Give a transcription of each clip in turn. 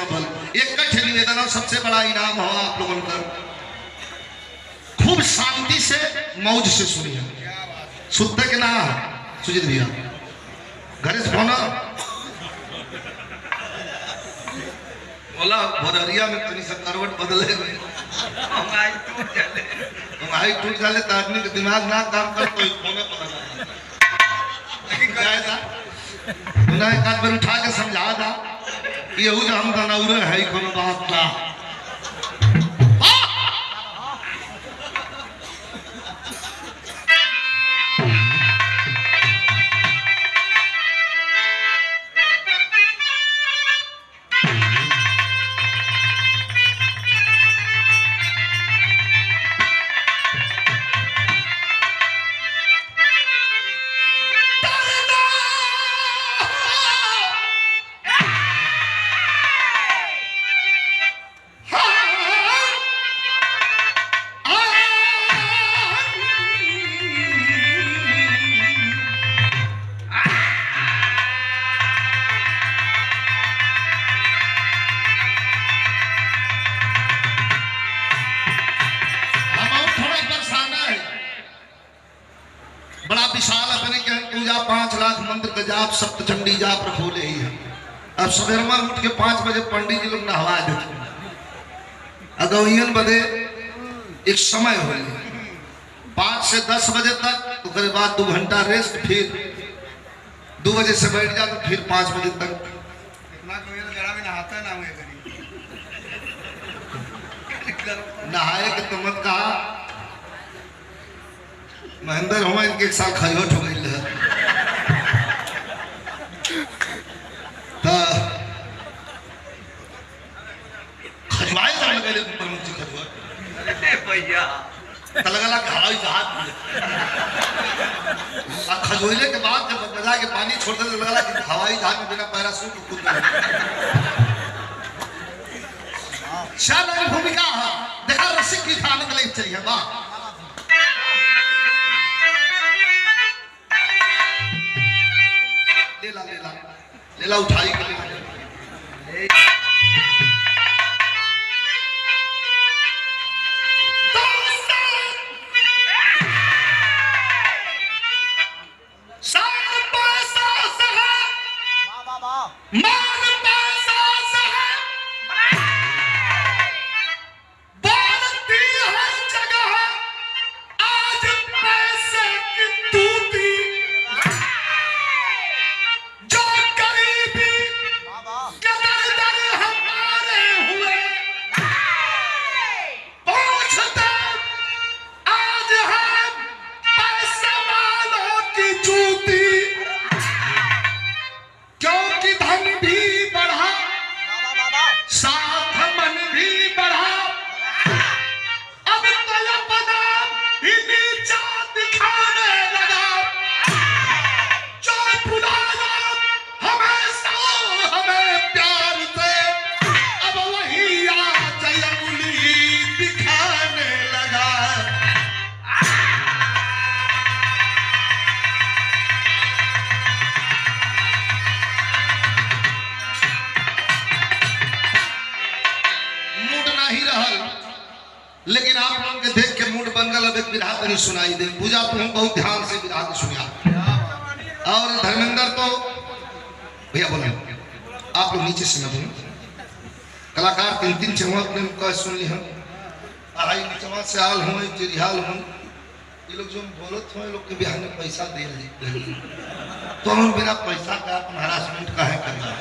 सुना भल एक कठिन निवेदन सबसे बड़ा इनाम हो आप लोगों का खूब शांति से मौज से सुनिए सुनते के ना सुजीत भैया घरे से फोन बोला भोरिया में तनी सा करवट बदले हमारी टूट जाले तो आदमी का दिमाग ना काम कर तो फोन पता उन्हें एक बार उठा के समझा था कि यहू जो हम दनौरे है कोनो बात ना जाप सप्तचंडी जाप रखोले ही है अब सवेर में उठ के 5 बजे पंडित जी लोग नहवा देते अगौयन बदे एक समय हो 5 से 10 बजे तक उसके बाद 2 घंटा रेस्ट फिर 2 बजे से बैठ जा तो फिर 5 बजे तक नहाए के तो मत कहा महेंद्र हम इनके एक साल खजोट हो गई है खजवाए जाने लगे प्रमुख जी खजवाए अरे भैया तलगला घाई जहाज और खजोले के बाद जब बजा के पानी छोड़ते तो लगा कि हवाई जहाज में बिना पैराशूट को कूद शानदार भूमिका है देखा रसिक की थाने के लिए चाहिए वाह लेला उठाई के लिए लेकिन आप लोगों के देख के मूड बन गया अब एक विधा नहीं सुनाई दे पूजा तुम बहुत ध्यान से विधा सुनिया और धर्मेंद्र तो भैया बोले आप लोग नीचे से ना बोले कलाकार 3-3 चौवा अपने का सुन ली हम अढ़ाई चौवा से आल हो चिरिहाल हो ये लोग जो बोलत हो लोग के बिहार में पैसा दे रहे तो हम बिना पैसा का हरासमेंट का है करेंगे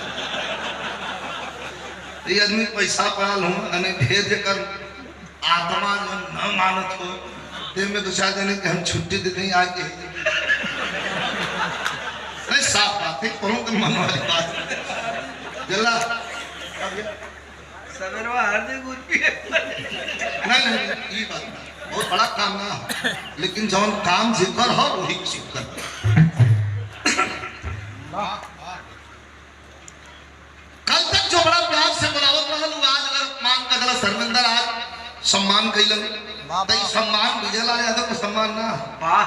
ये आदमी पैसा पाल हूँ अने ढेर कर आत्मा जो न मानत हो ते में 2-4 दिन के हम छुट्टी दे दें आके नहीं साफ बात है कौन तो मन वाली बात जल्ला सवेरवा हर दिन गुड़ पिए नहीं ये बात बहुत बड़ा काम ना लेकिन जौन काम जिकर हो वही कर कल तक जो बड़ा प्यार से बुलावत रहल आज अगर मान का गला धर्मेंद्र आज सम्मान कैलन तई सम्मान विजयलाल यादव का सम्मान ना वाह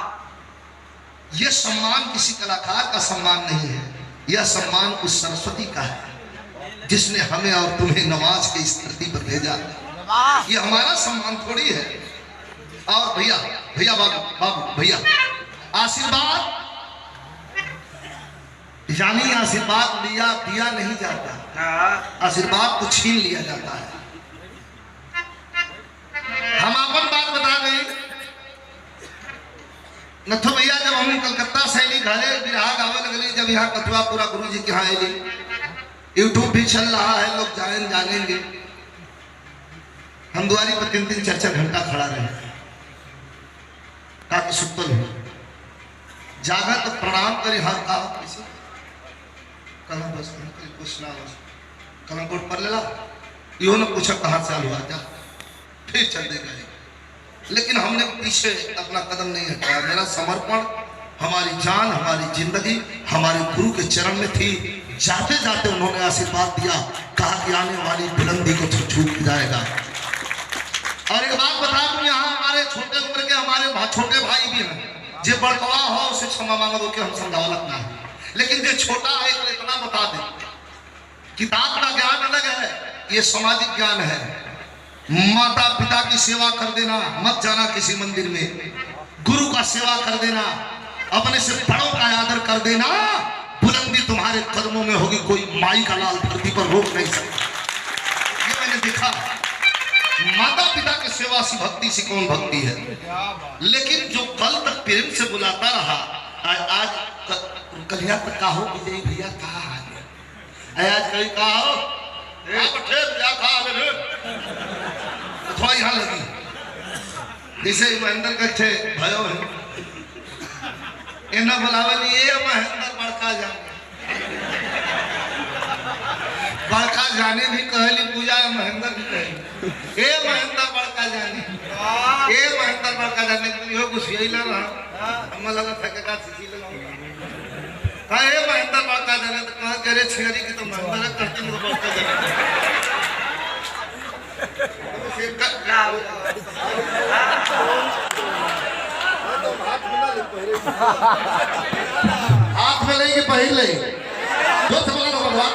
ये सम्मान किसी कलाकार का सम्मान नहीं है यह सम्मान उस सरस्वती का है जिसने हमें और तुम्हें नमाज के इस धरती पर भेजा। ये हमारा सम्मान थोड़ी है। और भैया भैया बाबू बाबू भैया, आशीर्वाद यानी आशीर्वाद दिया नहीं जाता, आशीर्वाद को छीन लिया जाता है। हम अपन बात बता दें नथु भैया, जब हम कलकत्ता से अली घरे बिरहा गावे लगली, जब यहाँ कथुआ पूरा गुरु जी के यहाँ अली, यूट्यूब भी चल रहा है, लोग जानेंगे। हम दुआरी पर 3-3 4-4 घंटा खड़ा रहे ताकि सुतल हो जागा तो प्रणाम करे। हाँ का कलम बस पूछना कलम कोट पर लेला यो न पूछा कहाँ से हुआ जा, फिर चल दे गए। लेकिन हमने पीछे अपना कदम नहीं हटाया। मेरा समर्पण, हमारी जान, हमारी जिंदगी हमारे गुरु के चरण में थी। जाते जाते उन्होंने आशीर्वाद दिया, कहा कि आने वाली बुलंदी को छू जाएगा। और एक बात बता दूं, यहाँ हमारे छोटे उम्र के हमारे छोटे भाई भी हैं, जो बड़कवा हो उसे क्षमा मांगा दो कि हम समझावलत ना है। लेकिन जो छोटा है इतना बता दे, किताब का ज्ञान अलग है, ये सामाजिक ज्ञान है। माता पिता की सेवा कर देना, मत जाना किसी मंदिर में, गुरु का सेवा कर देना, अपने से बड़ों का आदर कर देना, बुलंदी तुम्हारे कदमों में होगी। कोई माई का लाल धरती पर रोक नहीं सकता। ये मैंने देखा। माता पिता की सेवा सी भक्ति सी कौन भक्ति है। लेकिन जो कल तक प्रेम से बुलाता रहा, आज कलिया तक का हो कि भैया कहा आज कहीं कहा हो थोड़ा यहाँ लगी, जैसे महेंद्र कट्ठे भयो है इन्हें बुलावल ये महेंद्र बड़का जाने भी कहली पूजा, महेंद्र भी कहली ए महेंद्र बड़का जाने, ए महेंद्र बड़का जाने यो कुछ यही लग रहा हम लगा था का सीसी लगाऊंगा। हाँ ए महेंद्र बड़का जाने तो कहा करे छिड़ी की तो महेंद्र करती मुझे बड़का जाने हाथ में लेके पहले जो से बोला भगवान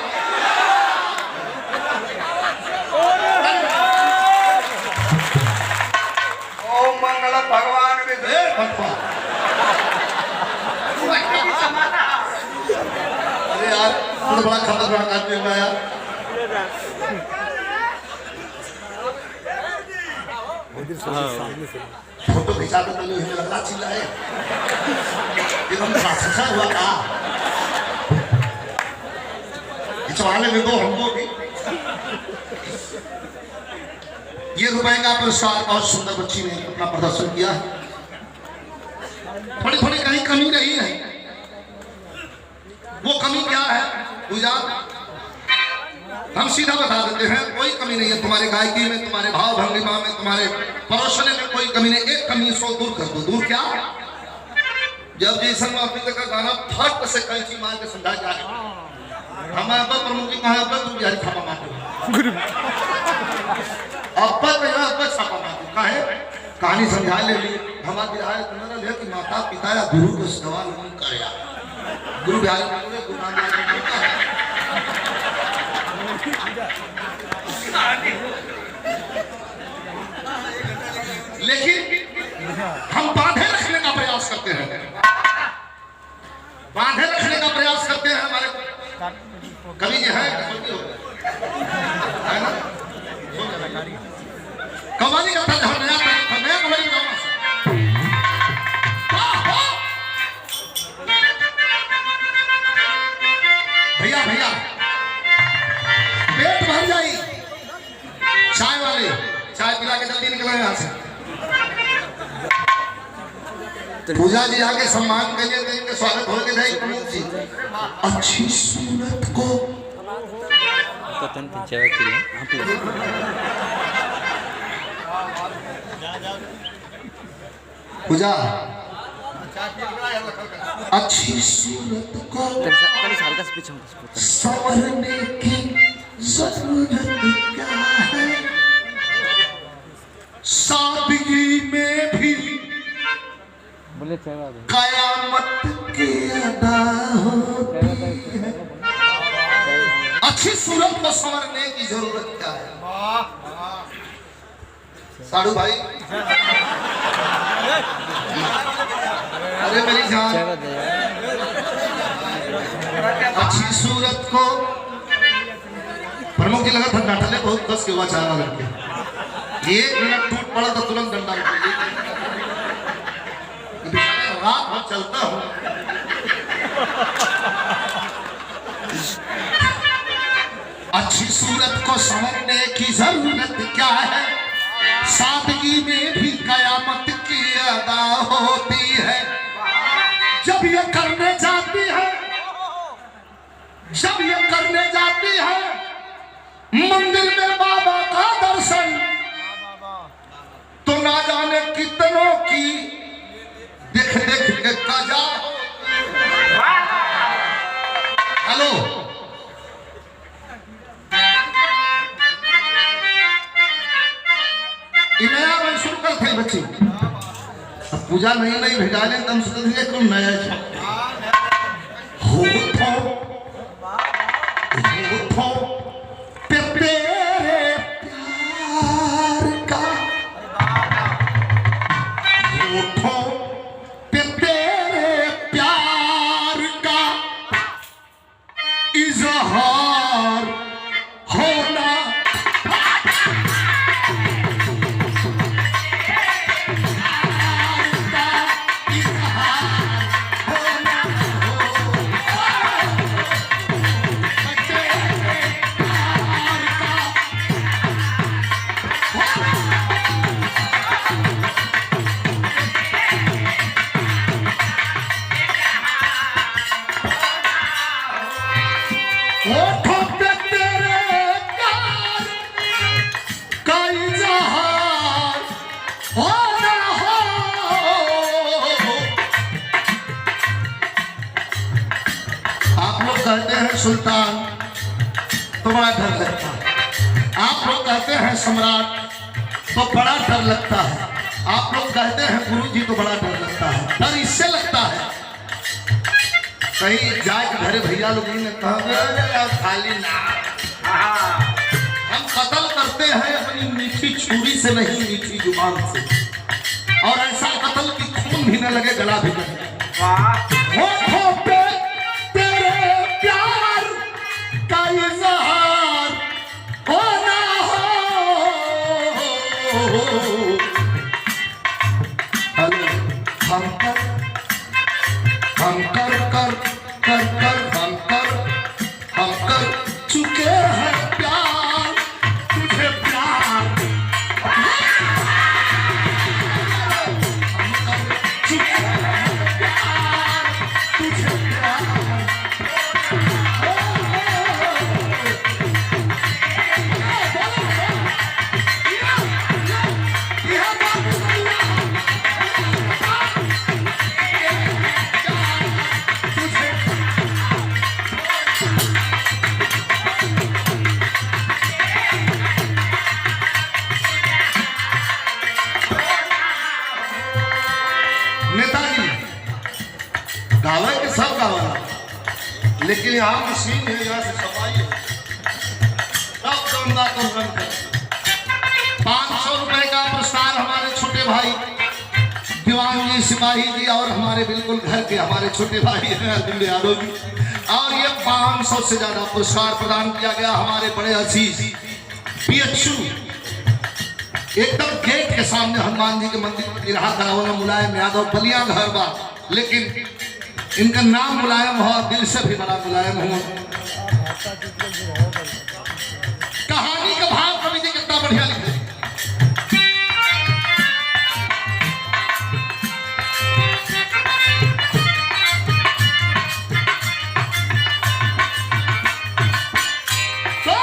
ओम मंगल भगवान अरे यार थोड़ा बड़ा खतरनाक आदमी हुआ यार। फोटो खिंचा तो नहीं है, लग रहा चिल्ला है एकदम राक्षसा हुआ था। खिंचवाने में दो हमको भी। ये रुपए का पुरस्कार बहुत सुंदर बच्ची ने अपना प्रदर्शन किया। थोड़ी थोड़ी कहीं कमी रही है, वो कमी क्या है पूजा हम सीधा बता देते हैं। कोई कमी नहीं है तुम्हारे गायकी में, तुम्हारे भाव भंगिमा में, तुम्हारे परोसने में कोई कमी नहीं। एक कमी सो दूर कर दो। दूर क्या? जब जैसन माफी का गाना फट से कैंची मार के समझा जाए हमारे अब प्रमुख जी कहा अब तुम बिहारी छापा मारते अब छापा मारते काहे कहानी समझा ले ली। हमारा बिहार जनरल है कि माता पिता या गुरु को सेवा नहीं करे। गुरु बिहारी लेकिन हम बांधे रखने का प्रयास करते हैं, बांधे रखने का प्रयास करते हैं। हमारे कवि जो है ना कवाली का था नया कवाली गाँव भैया भैया पेट भर जाई चाय वाले चाय पिला के जल्दी निकला यहाँ से। पूजा जी आके सम्मान करिए तो इनके स्वागत होके जाए प्रमुख जी। अच्छी सूरत को पूजा अच्छी सूरत को संवरने की जरूरत क्या है। सादगी में भी कयामत की अदा होती है। अच्छी सूरत को संवरने की जरूरत क्या है? साड़ू भाई, अरे मेरी जान, अच्छी सूरत को प्रमुख की लगा था डांटले बहुत कस के हुआ चार वाले के 1 मिनट टूट पड़ा तो तुरंत डंडा रात भर चलता हूँ। अच्छी सूरत को संवरने की जरूरत क्या है? सादगी में भी कयामत की अदा होती है। जब ये करने जाती है, जब ये करने जाती है मंदिर में बाबा का दर्शन, तो ना जाने कितनों की देख देख के कजा। हेलो, नया मन शुरू करते हैं बच्चे। अब पूजा नहीं नहीं भेजा ले तम से तुम नया हो तेरे प्यार का होठों पे तेरे प्यार का इजहार होना। कहते हैं सुल्तान तो बड़ा डर लगता है, आप लोग कहते हैं सम्राट तो बड़ा डर लगता है, आप लोग कहते हैं गुरुजी तो बड़ा डर लगता है। डर इससे लगता है कहीं जाए घरे भैया लोग ने कहा खाली ना, हम कत्ल करते हैं अपनी मीठी छुरी से नहीं मीठी जुबान से, और ऐसा कत्ल कि खून भी न लगे गला भी न लगे। प्यार का इजहार होना हो। हम कर चुके हैं प्यार तुझे प्यार, हम कर चुके हैं प्यार तुझे प्यार। नेताजी गावे के सब गावा, लेकिन यहाँ की सीन है, यहाँ से सफाई है, सब दमदा तो रन कर। 500 रुपए का पुरस्कार हमारे छोटे भाई दीवान जी, सिपाही जी और हमारे बिल्कुल घर के हमारे छोटे भाई हैं अर्जुन यादव जी, और ये 500 से ज्यादा पुरस्कार प्रदान किया गया हमारे बड़े अजीज PHU एकदम गेट के सामने हनुमान जी के मंदिर में रहा करा हुआ मुलायम यादव, बलिया घर बा, लेकिन इनका नाम मुलायम हो, दिल से भी बड़ा मुलायम हो। कहानी का भाव कवि जी कितना बढ़िया लिखे। तो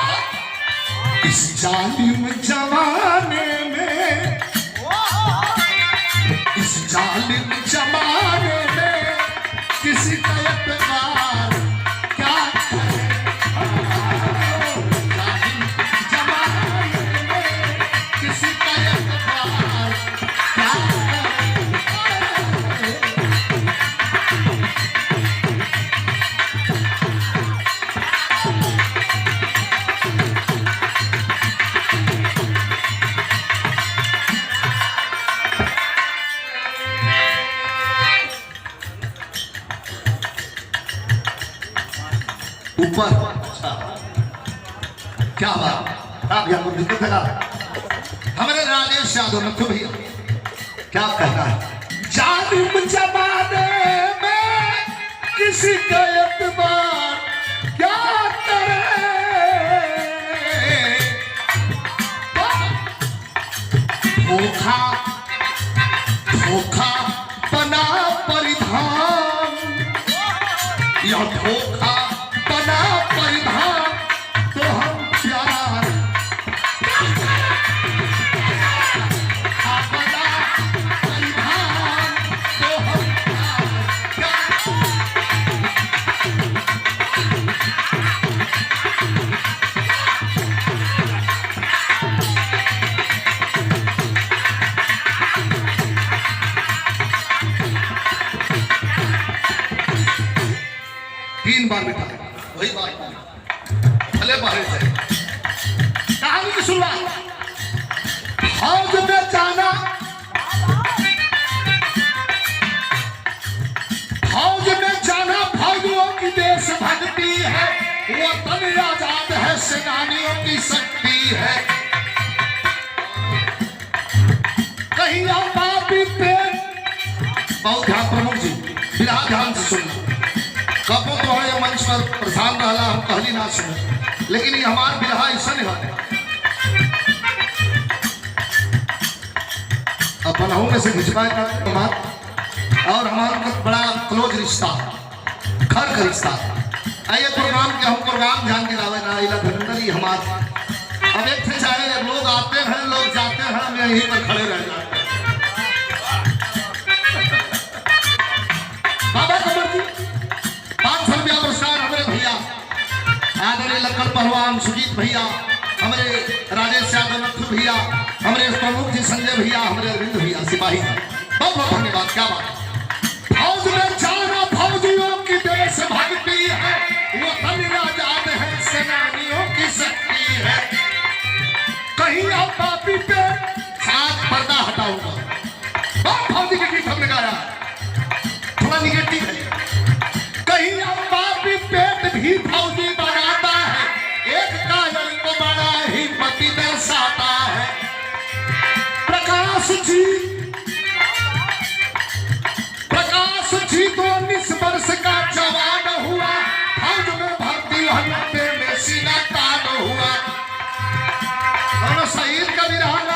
इस जालिम जमाने में, इस जालिम जमाने में किसी का एतबार क्या करे। जालिम जमाने में किसी का एतबार क्या करे। ऊपर। अच्छा क्या बात, आप यहाँ पर दिक्कत लगा हमारे राजेश यादव में तो भैया क्या कहना है? जालिम जमाने में किसी का एतबार क्या करे, धोखा धोखा बना परिधान, यह धोखा बना परिधान, तो हम प्यार बना परिधान, तो हम तीन बार बिठा वही बात भले बाहर से कहानी की शुरुआत। फौज में जाना, फौज में जाना फौजियों की देशभक्ति है, वतन आजाद है सेनानियों की शक्ति है। कहीं आप पे बहुत ध्यान, प्रमुख जी बिना ध्यान से सुनना, कबो तो है मंच पर प्रधान रहला हम कहली ना सुने, लेकिन ये हमार बिरहा ऐसा नहीं है। अपन हूँ में से खिंचवाए का बात, और हमारा बड़ा क्लोज रिश्ता, घर का रिश्ता। आइए प्रोग्राम के हम प्रोग्राम ध्यान के लावे ना इला धर्मेंद्र ही हमारे अब एक थे चाहे लोग आते हैं लोग जाते हैं, हम यहीं पर खड़े रह जाते हैं। बाबा कमर जी 500 रुपया पुरस्कार हमारे भैया आदरणीय लक्कड़ पहलवान सुजीत भैया, हमारे राजेश यादव नथु भैया, हमारे प्रमुख जी संजय भैया, हमारे अरविंद भैया सिपाही, बहुत बहुत धन्यवाद। क्या बात, फौज में जाना फौजियों की देशभक्ति है, वतन आजाद है सेनानियों की शक्ति है। कहीं आप पापी पे साथ पर्दा हटाऊंगा, बहुत फौजी के गीत हमने गाया, थोड़ा निगेटिव है। कहीं आप पापी पेट भी फौजी बनाता है, एक काजल को बड़ा ही मति दर्शाता है। प्रकाश जी तो 19 वर्ष का जवान हुआ, फौज में भर्ती होने में सीना तान हुआ। शहीद का विरहाना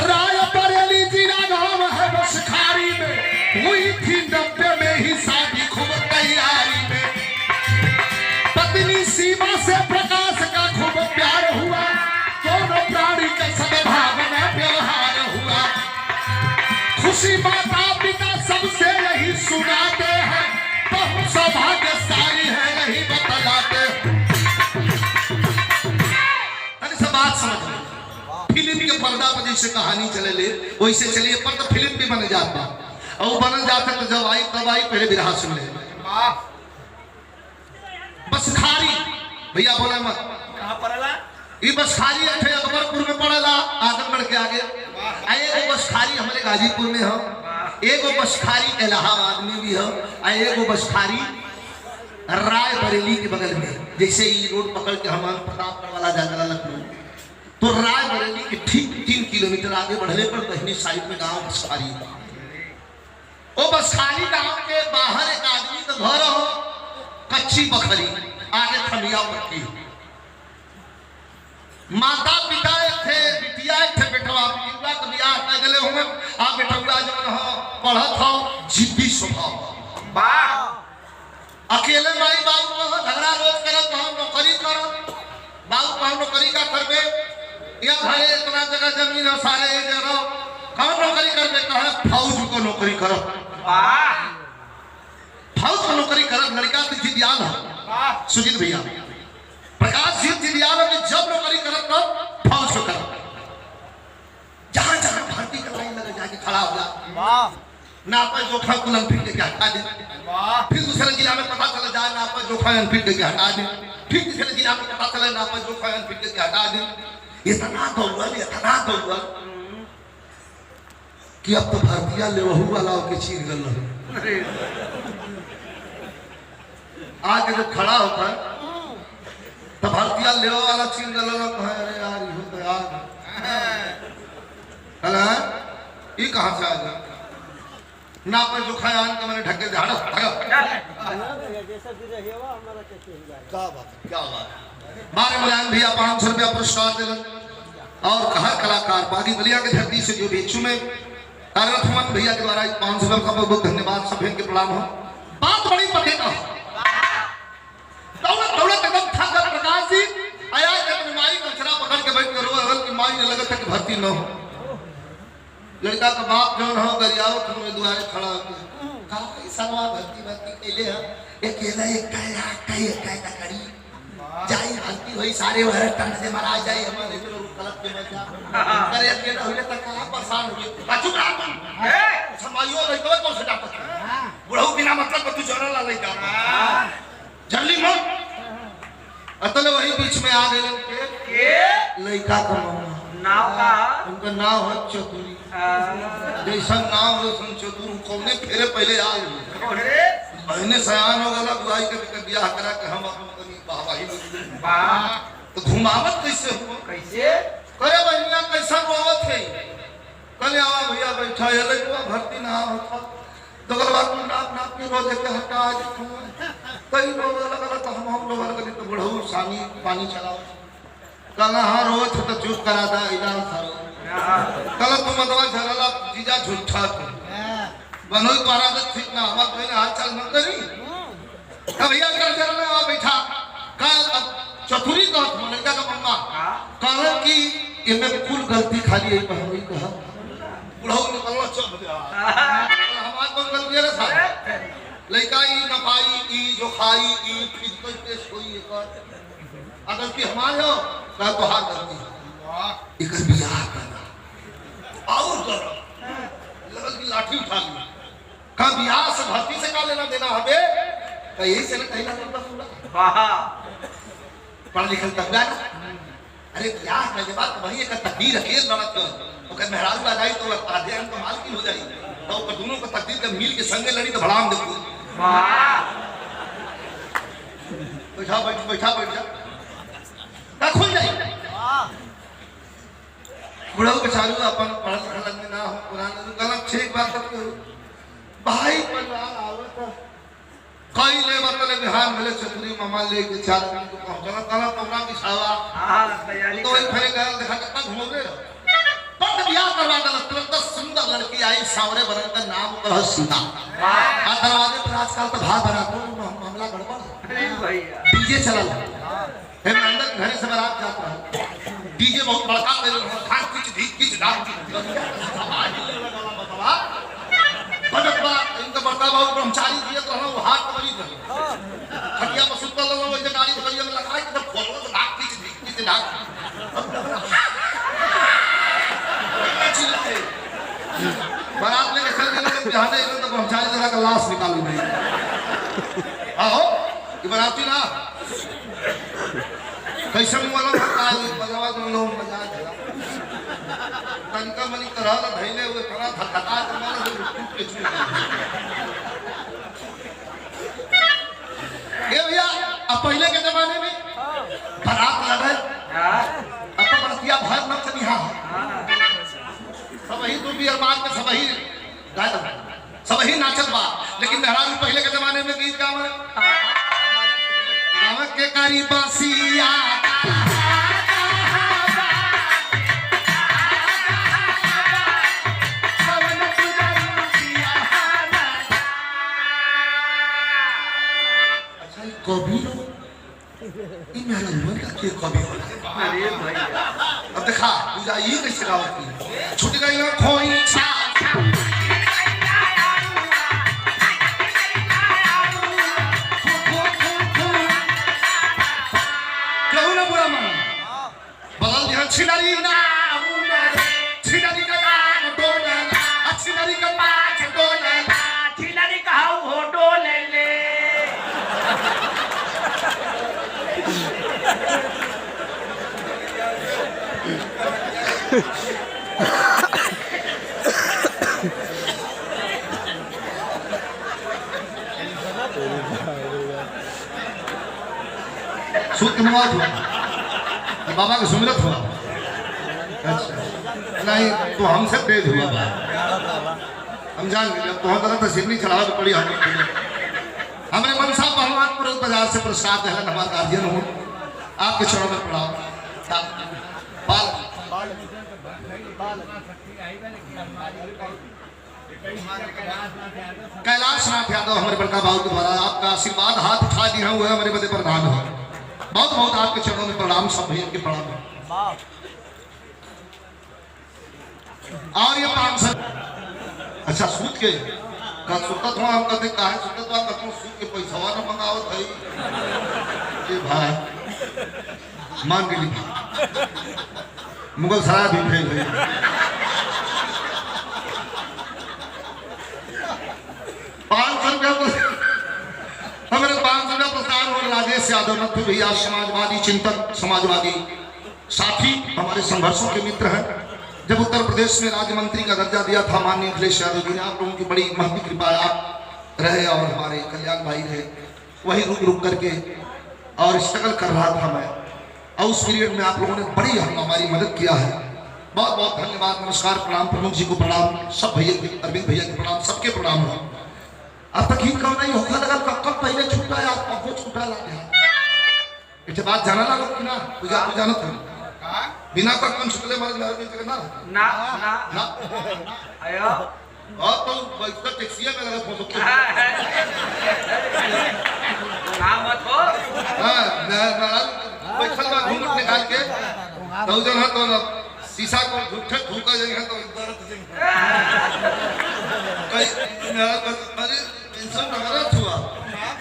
रायबरेली जिला नाम है बसखारी में, हुई थी 90 में ही शादी खूब तैयारी में। पत्नी सीमा से प्रकाश का खूब प्यार हुआ, दोनों प्राणी का सद्भावना व्यवहार हुआ। खुशी माता पिता सबसे यही सुनाते हैं, बहुत सौभाग्यशाली है यही बतलाते। बात समझ फिल्म के पर्दा पर जैसे कहानी चले ले वैसे चलिए, पर तो फिल्म भी बन जाता और बन जाता तो जब आई तब आई, पहले बिरहा सुन ले। बसखारी भैया बोला मत कहां पड़ला, ये बसखारी अठे अकबरपुर में पड़ला, आजमगढ़ के आगे। एगो बसखारी हमारे गाजीपुर में हो, एगो बसखारी इलाहाबाद में भी हो, एगो बसखारी रायबरेली के बगल में। जैसे ये रोड पकड़ के हमारे प्रतापगढ़ वाला जागरा लखनऊ, तो रायबरेली के ठीक 3 किलोमीटर आगे बढ़ने पर दहिनी साइड में गांव बसखारी। वो बसखारी गांव के बाहर एक आदमी का घर हो, कच्ची बखरी, आगे खमिया पट्टी। माता पिता थे, बिटिया थे, बेटवा बिटिया के बियाह कर गले हुए, आ बेटवा जवन हो पढ़त हो जिद्दी स्वभाव। वाह, अकेले माई बाबू को झगड़ा रोज करत हो, नौकरी करत बाबू को नौकरी का करबे, या घरे इतना जगह जमीन है सारे जगह कौन नौकरी कर देता है, फौज को नौकरी करो। फौज को नौकरी करो, लड़का तो जिदियाल है सुजीत भैया, प्रकाश जी जिदियाल में जब नौकरी करो तो फौज को करो। जहां जहां भर्ती का लाइन लगा जाके खड़ा हो जा, ना पर जोखा कुलन फिर के हटा दे, फिर दूसरे जिला में पता चला जाए ना पर जोखा फिर के हटा दे, फिर तीसरे जिला में पता चले ना पर जोखा फिर के हटा दे। इतना दौड़ कि अब तो भरतिया ले वहू वाला के चीर गल आके जब खड़ा होता है तो भरतिया ले वाला चीर गल अरे यार ये तो यार ये कहाँ से आ गया ना पर जो खाया आन के मैंने ढके दे हटो क्या बात बारे मुलायम भैया 500 रुपया पुरस्कार दे और हर कलाकार बागी बलिया के धरती से जो भिक्षु में कार्यरत हुआ भैया के द्वारा 500 रुपये का बहुत धन्यवाद सभी के प्रणाम हो। बात बड़ी पते का दौलत दौलत एकदम था प्रकाश जी आया जब माई कचरा पकड़ के बैठ कर रो अगर की माई ने लगा था कि भर्ती न हो लड़का का बाप जो हो गरियाओ तुम्हें दुआरे खड़ा हो का सरवा भर्ती भर्ती कैले है अकेला एक का करी जाई भर्ती होई सारे वहर टन से मरा जाई हमारे जो गलत के मजा करे अकेला होले त का परेशान हो चुप रह तुम समाइयो लइको तो से डाकत बुढ़ऊ बिना मतलब तू जरा ला लइका जल्दी मत अतल वही बीच में आ गए के लइका का नाव का उनका नाम है चतुरी जैसा नाम है सन चतुर कौने फेरे पहले आ गए बहने सयान हो गला बुआई के बियाह करा के हम अपन बाबाही तो घुमावत कैसे हुआ कैसे करे बहनिया कैसा रोवत है कल आवा भैया बैठा है लइका भर्ती ना होता तो गलवा को नाप नाप के रो दे के हटा आज कई लोग लगा तो हम लोग लगे तो बुढ़ऊ सानी पानी चलाओ कल हां रोज तो चुप करा दा इधर सारो कल तुम दवा झरला जीजा झूठा तो बनोई पारा तो ठीक ना हमार कोई हाल चाल न करी तब भैया कर चलने आ बैठा कल अब चतुरी का लड़का का मम्मा कल की इनमें कुल गलती खाली है पहनोई कहा बुढ़ऊ निकलना चल गया हमार कौन गलती है रे साहब लड़का ई न पाई ई जो खाई ई फिजिकल टेस्ट होई एकर अगर की हमारे हो का तो हाथ गलती वाह एकर बियाह करना और कर लगल की लाठी उठा ली का बियाह से भर्ती से का लेना देना हबे का यही से ना कहना पड़ता पूरा वाह पढ़ लिखल तक ना अरे बियाह के बाद वही एक तकदीर अकेले लड़त कर ओकर मेहरारू आ जाई तो आधे हम तो मालकिन हो जाई तो ओकर दोनों का तकदीर जब मिल के संगे लड़ी तो भड़ाम दे वाह बैठा बैठ जा का खुल जाई बुढ़ऊ बेचारू अपन पढ़ लिखल आदमी ना हो पुराना गलत ठीक बात कर भाई परिवार आवत कई ले बतले बिहार मिले चतुरी मामा लेके 4 दिन को पहुंचना ताला प्रोग्राम की छावा हां तैयारी तो फिर गए देखा कितना घूमोगे पर बियाह करवा दल तुरंत सुंदर लड़की आई सावरे बरन का नाम कर सीता वाह दरवाजे पर आजकल तो भाग बना तो मामला गड़बड़ अरे भैया डीजे चला फिर अंदर घर से बारात जाता है डीजे बहुत बड़का खान किच डाल बटवा इनका बड़का बाबू ब्रह्मचारी दिए तो हम हाथ बनी रहे खटिया पर सुतल लगा वो गाड़ी बगलिया में लगा के फोटो तो नाक किच डाल बारात लेके चल गए बिहाने तो ब्रह्मचारी जरा का लाश निकालू नहीं आओ ये बाराती ना कैसे वाला का बजावा तो लोग मजा चला तनका मनी तरह ला धैले हुए थोड़ा धक्का के मारे टूट के छूट ए भैया अब पहले के जमाने में बारात लगे अब तो बरतिया भर न चली हां सब ही तू भी अरमान के सब ही गाय सब ही नाचत बा लेकिन मेहरारू पहले के जमाने में गीत गावे गावे के कारी बासिया कभी इन मेरा मन का के कभी अरे भैया अब देखा पूजा ये कैसे गावत की छूट गई ना खोई छा क्यों ना बुरा मन बदल दिया छिनारी ना छिनारी का गान डोले छिनारी का पाँच डोले छिनारी का हो डोले ले गुनगुनावत हुआ बाबा के सुमिरत हुआ। अच्छा नहीं तो हमसे तेज हुआ हम जान गए तो तरह सिरनी चढ़ावा तो पड़ी हमारे मनसा पहलवानपुर बाजार से प्रसाद है हमारे गार्जियन हूँ आपके चरणों में पड़ा कैलाशनाथ यादव हमारे बड़का बाबू के द्वारा आपका आशीर्वाद हाथ उठा दिया हुआ है हमारे बदे प्रधान है बहुत बहुत आपके चरणों में प्रणाम सब भैया के प्रणाम। और ये 500 अच्छा सूत के का सुतत हुआ हम कहते काहे सुतत हुआ कहते सूत के पैसा न मंगावत है ये भाई मान गेली मुगल सराय भी फेल है 500 रुपया हमारे 500 रुपया प्रस्ताव और राजेश यादव नथु भैया समाजवादी चिंतन समाजवादी साथी हमारे संघर्षों के मित्र हैं। जब उत्तर प्रदेश में राज्य मंत्री का दर्जा दिया था माननीय अखिलेश यादव जी ने आप लोगों की बड़ी महती कृपा आप रहे और हमारे कल्याण भाई रहे वही रुक रुक करके और स्ट्रगल कर रहा था मैं और उस पीरियड में आप लोगों ने बड़ी हमारी मदद किया है बहुत बहुत धन्यवाद नमस्कार प्रणाम प्रमुख जी को प्रणाम सब भैया अरविंद भैया के प्रणाम सबके प्रणाम है। अब तक ही कम नहीं होगा लगा कब पहले छूटा है आज पहुंच छूटा लगा इसे बात जाना लगा कि ना पूजा पूजा न था बिना का कौन छुटले मारे घर में ना ना ना आया और तो इसका टैक्सीया में लगा फोटो नाम मत हो हां बैठल बा घूंघट निकाल के तो जन है तो शीशा को झूठे ठोका जाएगा तो दर्द से कई अरे इंसान नगरा हुआ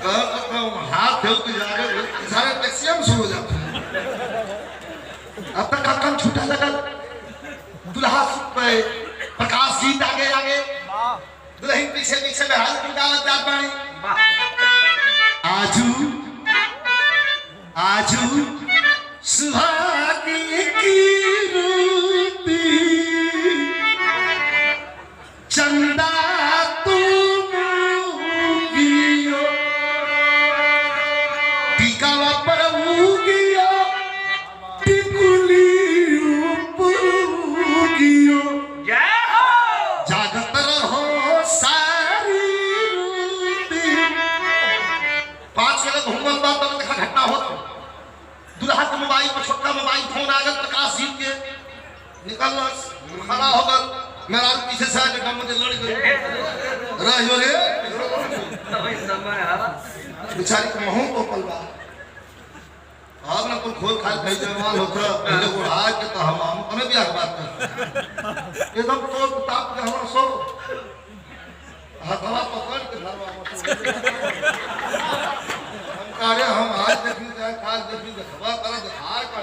कह तो हाथ थे के जाके सारे टैक्सियां में शुरू हो जाते अब तक कम छूटा लगा दुल्हा पे प्रकाश सीट आगे आगे दुल्हन पीछे पीछे में हाल गावत जात पानी आजू आजू सुहागी की रूती चंदा तुम गियो टीका पर उगियो टिकुली उपगियो जागत रहो सारी रूती 5 जगह घूमल बात तो देखा घटना होत दुल्हा के मोबाइल पर छोटा मोबाइल फोन आ गया प्रकाश जी के निकल खड़ा हो गया मेरा पीछे से आके कम मुझे लड़ गई रहियो रे बेचारी को महू को पलवा अब ना कोई खोल खाल कहीं जवान होता पहले वो आज के तो हम हमें भी आग बात कर एकदम तो ताप के हम सो हथवा पकड़ के घर वापस अरे हम आज देखी जाए काल देखी देखवा करा दिखाए का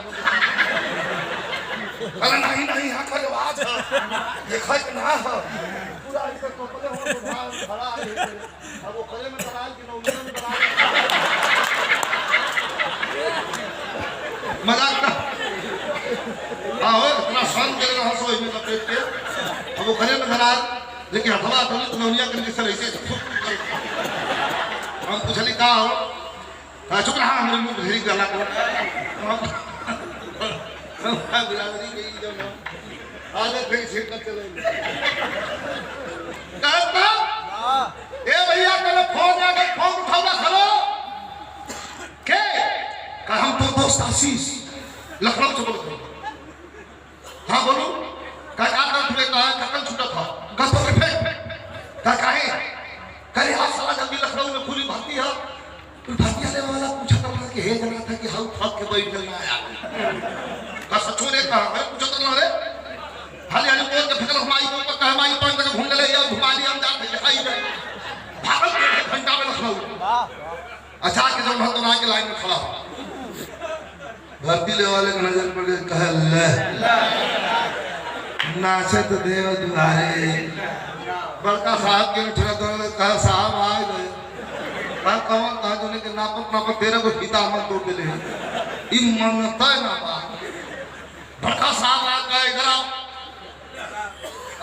अरे नहीं नहीं हां कर आवाज देखा कि ना पूरा इसका टोपले हो खड़ा है अब वो खड़े में दलाल की नौकरी में दलाल मजाक का हां हो इतना शान करेगा हंसो इसमें लपेट के अब वो खड़े में दलाल लेकिन हथवा तो नौनिया करके सर ऐसे हम पूछली का हो चुप रहा हमारे मुंह ढेरी गला को बिरादरी गई जो ना आगे फिर सिर का चले कहता ए भैया कल फोन आके फोन उठाओ खलो के का हम तो दोस्त आशीष लखनऊ से बोल रहे हां बोलो का कर तुम्हें कहा कल छूटा था का तो फेंक का काहे करे आज साला जल्दी लखनऊ में पूरी भर्ती है भर्ती आने वाला पूछा था कि हे जना था कि हाउ थक के बैठ गया आया का सचो रे कहा मैं पूछा तो ना रे हाली हाली बोल के फेंकल हमारी को कह हमारी तो तक घूम ले या घुमा लिया हम जाते दिखाई दे भागल के घंटा में लखनऊ अच्छा के जब हम तो ना के लाइन में खड़ा भर्ती ले वाले की नजर पड़ गई कह ले नाचत देव दुआरे बड़का साहब के उठा तो कहा साहब आ गए कहा कौन कहा जो ने के नापक नापक तेरे को पिता मत तोड़ के ले ई मनता है ना बात बड़का साहब आ गए इधर आओ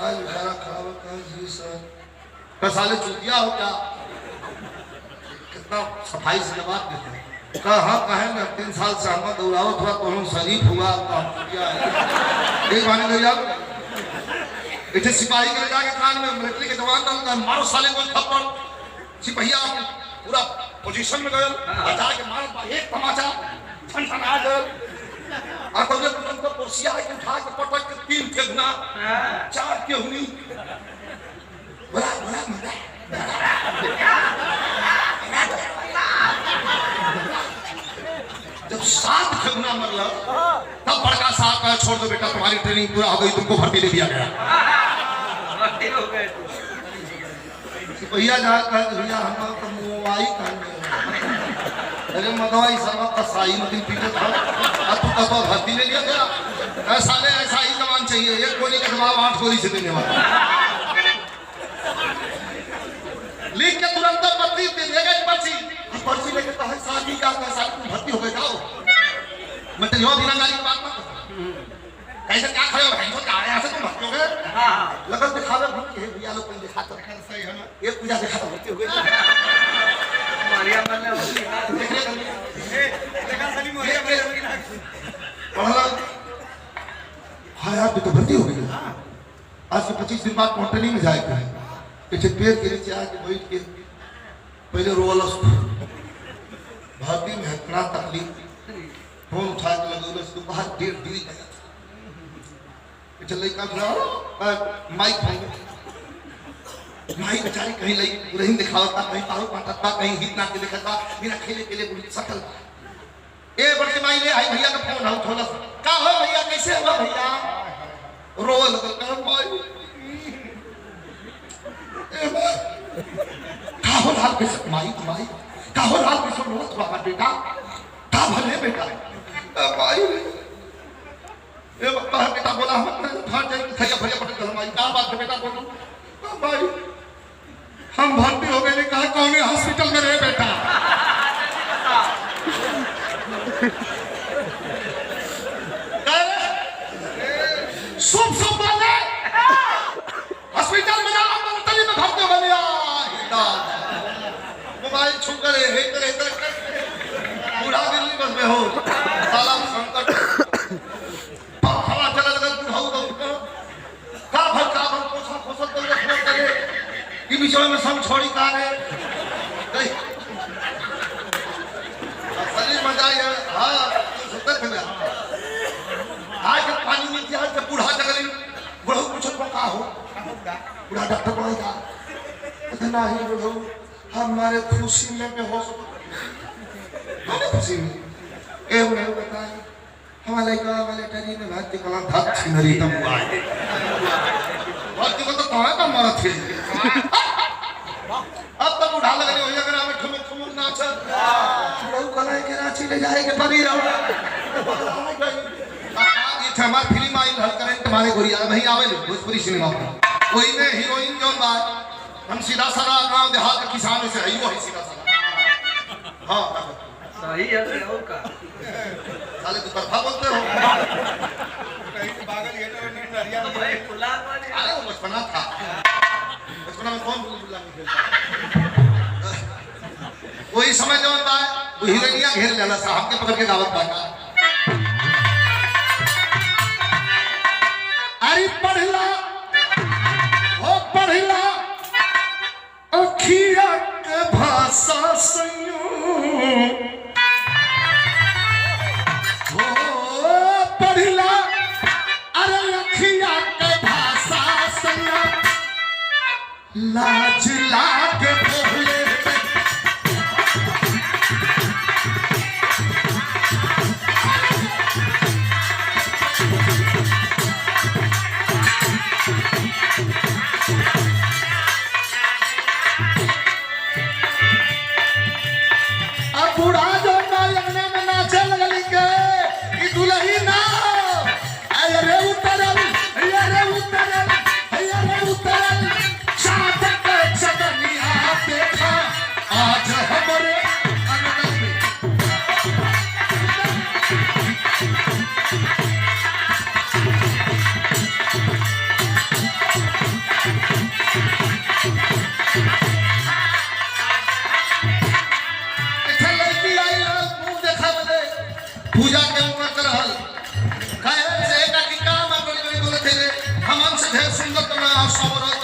आज बेचारा खराब होता है जी सर का साले चुतिया हो क्या कितना सफाई से जवाब देते हैं कहा कहे ना 3 साल से हम दौड़ावत हुआ तो हम शरीफ हुआ एक बार ले जाओ इसे सिपाही के जाके कान में मिलिट्री के जवान डालता मारो साले को थप्पड़ सिपहिया पूरा पोजीशन में गए बचा के मार एक तमाचा छन छन आ गए आ तो तुरंत पोसिया के उठा के पटक के 3 ठेगना 4 के हुनी बड़ा बड़ा मजा जब 7 ठेगना मरला तब बड़का साहब कहा छोड़ दो बेटा तुम्हारी ट्रेनिंग पूरा हो गई तुमको भर्ती दे दिया गया भर्ती हो गए भैया जा कह भैया हम तो मुआई कर अरे मगवाई सब का साई मत पीटे था अब तू कब भर्ती ले लिया गया ऐसा ले ऐसा ही जवान चाहिए एक गोली का जवाब 8 गोली से देने वाला लिख के तुरंत पर्ची देगा पर्ची पर्ची लेके तो है शादी का पैसा भर्ती हो गए जाओ मतलब यो बिना गाली की बात मत कैसे क्या खड़े हो भाई क्या आया से तुम भर्ती हो गए हां लगन दिखावे भर्ती है भैया लोग दिखा तो सही है ना एक पूजा दिखा तो भर्ती हो गई मारिया बनने देखा सलीम हो गया पढ़ला हां यार तो भर्ती हो गई आज से 25 दिन बाद ट्रेनिंग में जाएगा पीछे पेड़ के नीचे आके बैठ के पहले रोलस भर्ती में इतना तकलीफ फोन उठा के लगौलस दोपहर 1:30 बजे चल का माइक माई बेचारी कहीं लई रही दिखावता कहीं पारो पाटता कहीं हित ना के देखता मेरा खेले के लिए बुढ़ी सकल ए बड़े माई ले आई भैया का फोन आउट होला का हो भैया कैसे हुआ भैया रोवे लगल का माई ए का हो लाल के माई माई का हो लाल के रोत बाबा बेटा का भले बेटा माई ए बाबा बेटा बोला हम फाट जाए खया भैया पटक कर माई का बात बेटा बोलो माई हम भर्ती हो गए कहा कौन हॉस्पिटल में रहे बेटा शुभ शुभ बोले हॉस्पिटल में जाओ मलतली में भर्ती हो गया मोबाइल छू करे हे करे पूरा दिल्ली बस में हो साला संकट हवा चला लगा बुढ़ाऊ का भर पोछा खोसल कर रखना करे कि बीचों में सब छोड़ी का है असली मजा है हां सुतर में आज पानी में क्या जब बूढ़ा जगली बुढ़ाऊ पूछत का हो बूढ़ा डॉक्टर बोलेगा इतना ही बुढ़ाऊ हमारे खुशी में बेहोश हमारे खुशी में ए बुढ़ाऊ बताइए हमारे का वाले टरी में भक्ति कला धक छिनरी तम आए भक्ति को तो कहां का मरत है अब तो बुढ़ा लगने हो अगर हमें ठुमक ठुमक नाच लोग कलाए के रांची ले जाएंगे परी रहो ये हमार फिल्म आई हल करें तुम्हारे गोरिया नहीं आवे भोजपुरी सिनेमा कोई में हीरोइन जोन बात हम सीधा साधा गांव देहात के किसानों से है वो है सीधा साधा हां सही है और का साले तू तरफा बोलते हो कहीं पागल ये तो हरियाणा में खुला अरे वो बचपना था बचपना में कौन बुल्ला में खेलता वही समय जवन बा वो हिरनिया घेर लेला साहब के पकड़ के गावत बा अरे पढ़ला हो पढ़ला अखिया के भाषा संयो लाज लाग बोले अब बूढ़ा जो लगने में नाचे लगली के कि दुल्ही ना अरे उतरल अरे उतरल अरे उतरल चादर चदनिया पे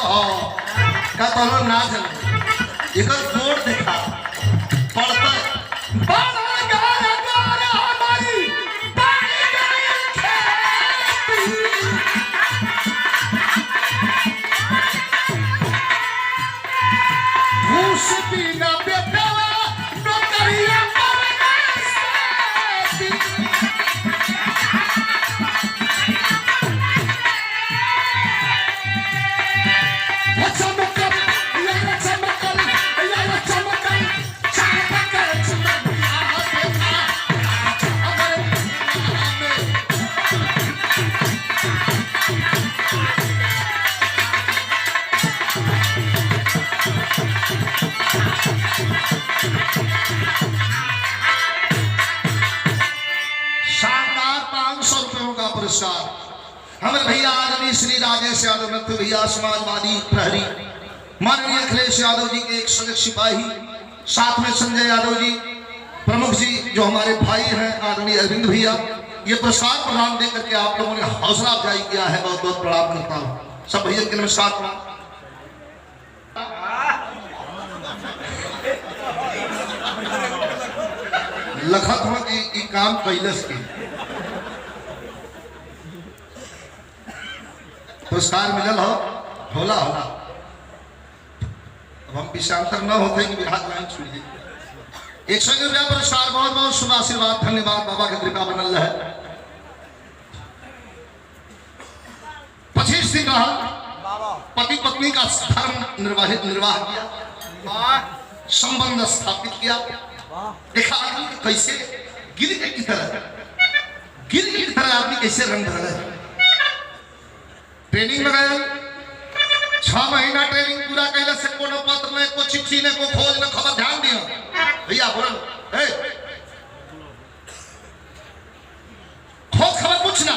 का तो ना चल एक जोर देखा पड़ता हमारे भैया आदरणीय श्री राजेश यादव नथ भैया समाजवादी प्रहरी माननीय अखिलेश यादव जी के एक सजग सिपाही साथ में संजय यादव जी प्रमुख जी जो हमारे भाई हैं आदरणीय अरविंद भैया ये प्रसाद प्रदान दे करके आप लोगों ने हौसला अफजाई किया है बहुत बहुत प्रणाम करता हूँ सब भैया के नमस्कार। लखत हो कि काम कैलस के पुरस्कार मिलल हो होला होला अब हम पिछांतर न होते कि बिहार लाइन छूट जाए। 100 रुपया पुरस्कार बहुत बहुत शुभ आशीर्वाद धन्यवाद बाबा की कृपा बनल है। 25 दिन रहा पति पत्नी का धर्म निर्वाह किया संबंध स्थापित किया देखा आदमी कैसे गिरगिट की तरह आदमी कैसे रंग बदला है। ट्रेनिंग में गए 6 महीना ट्रेनिंग पूरा कैले से कोनो पत्र में को चिट्ठी ने को खोज ने खबर ध्यान दिया भैया बोल खोज खबर पूछना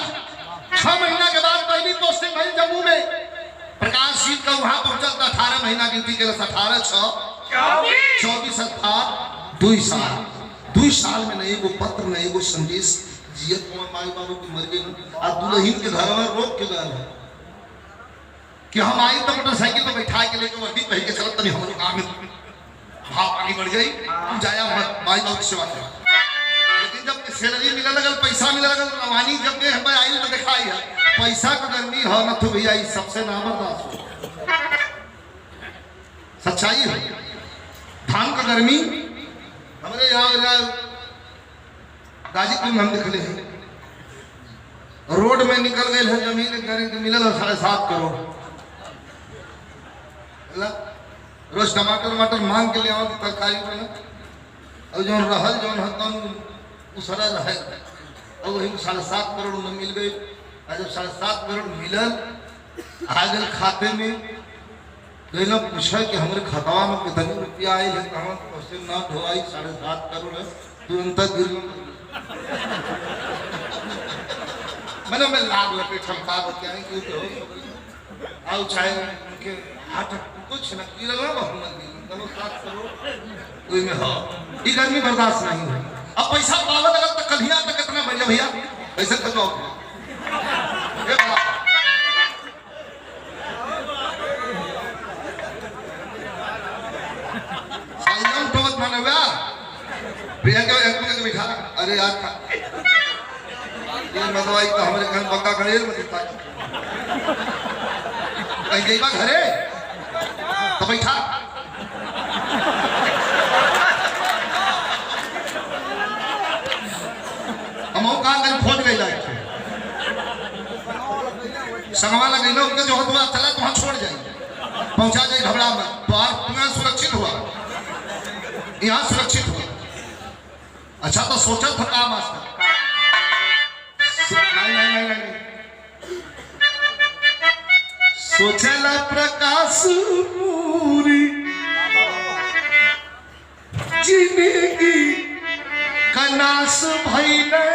6 महीना के बाद पहली पोस्टिंग भई जम्मू में प्रकाश जी का वहां पहुंचल 18 महीना ड्यूटी के 18 6 24 2 साल में नहीं को पत्र नहीं को संदेश जियत माई बाबू की मर गई आ दुल्हन के घर में रोक के गए कि हम आई तो मोटरसाइकिल पे बैठा के लेके वर्दी पहन के चलत नहीं हम लोग काम में भाव पानी बढ़ गई जाया मत माई बाबू की सेवा कर। लेकिन जब सैलरी मिले लगल पैसा मिले लगल रवानी जब गए हम आई तो दिखाई है पैसा का गर्मी हो न तो भैया ये सबसे नामर्दास हो सच्चाई है। धान का गर्मी हमारे यहाँ गाजीपुर में हम निकले हैं रोड में निकल गए है जमीन मिलल 7.5 करोड़ रोज टमाटर मांग के लिए तरकारी बना और जो रहल जो उसरा रहे और वही 7.5 करोड़ में मिल गई और जब 7.5 करोड़ मिलल आ गए खाते में गैला पूछा कि हमारे खतवा में कितने रुपया आए है हम पैसे ना ढोवाई 7.5 करोड़ है तुरंत गिर मैंने मैं लाभ लपेट हमका बताएं कि आओ चाहे उनके हाथ कुछ न गिरल ना बहुत 7 करोड़ कोई में हो ये गर्मी बर्दाश्त नहीं है। अब पैसा पावत अगर तक कलिया तक कितना बढ़िया भैया पैसे खर्चो ये बात साइलम टोत मानवा भैया के बिठा अरे यार ये मदवाई तो हमारे घर पक्का घरेल में देता कहीं गई बा घरे तो बैठा हम कहाँ गए खोज गई लाइट संगवा लगे ना उनके जो हुआ चला तो वहां छोड़ जाए पहुंचा जाए घबरा में तो सुरक्षित हुआ यहाँ सुरक्षित हुआ। अच्छा तो सोचा था काम नहीं सोचला प्रकाश पूरी जिंदगी कनास भइले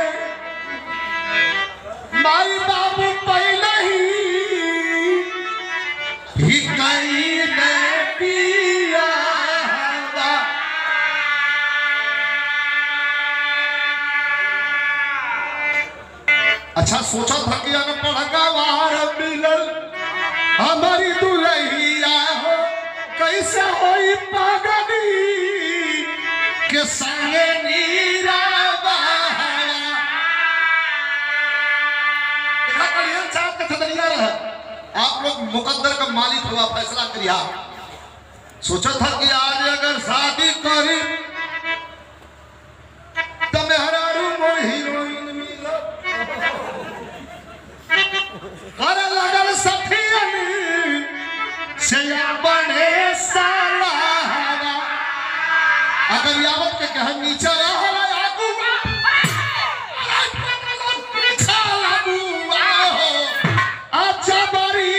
माई बाबू पहले ही कईले पिया। अच्छा सोचा था कि अगर पढ़ा वार मिलल हमारी दुल्ही संगे नीरा बहाया। देखा कलियन साहब का छतरिया रहा, आप लोग मुकद्दर का मालिक हुआ, फैसला करिया। सोचा था कि आज अगर शादी करी तो मेहरारू मोर हीरोइन मिला, कर लगल सफियन से बने साला। अगर यावत के कह नीचे रहा अच्छा बड़ी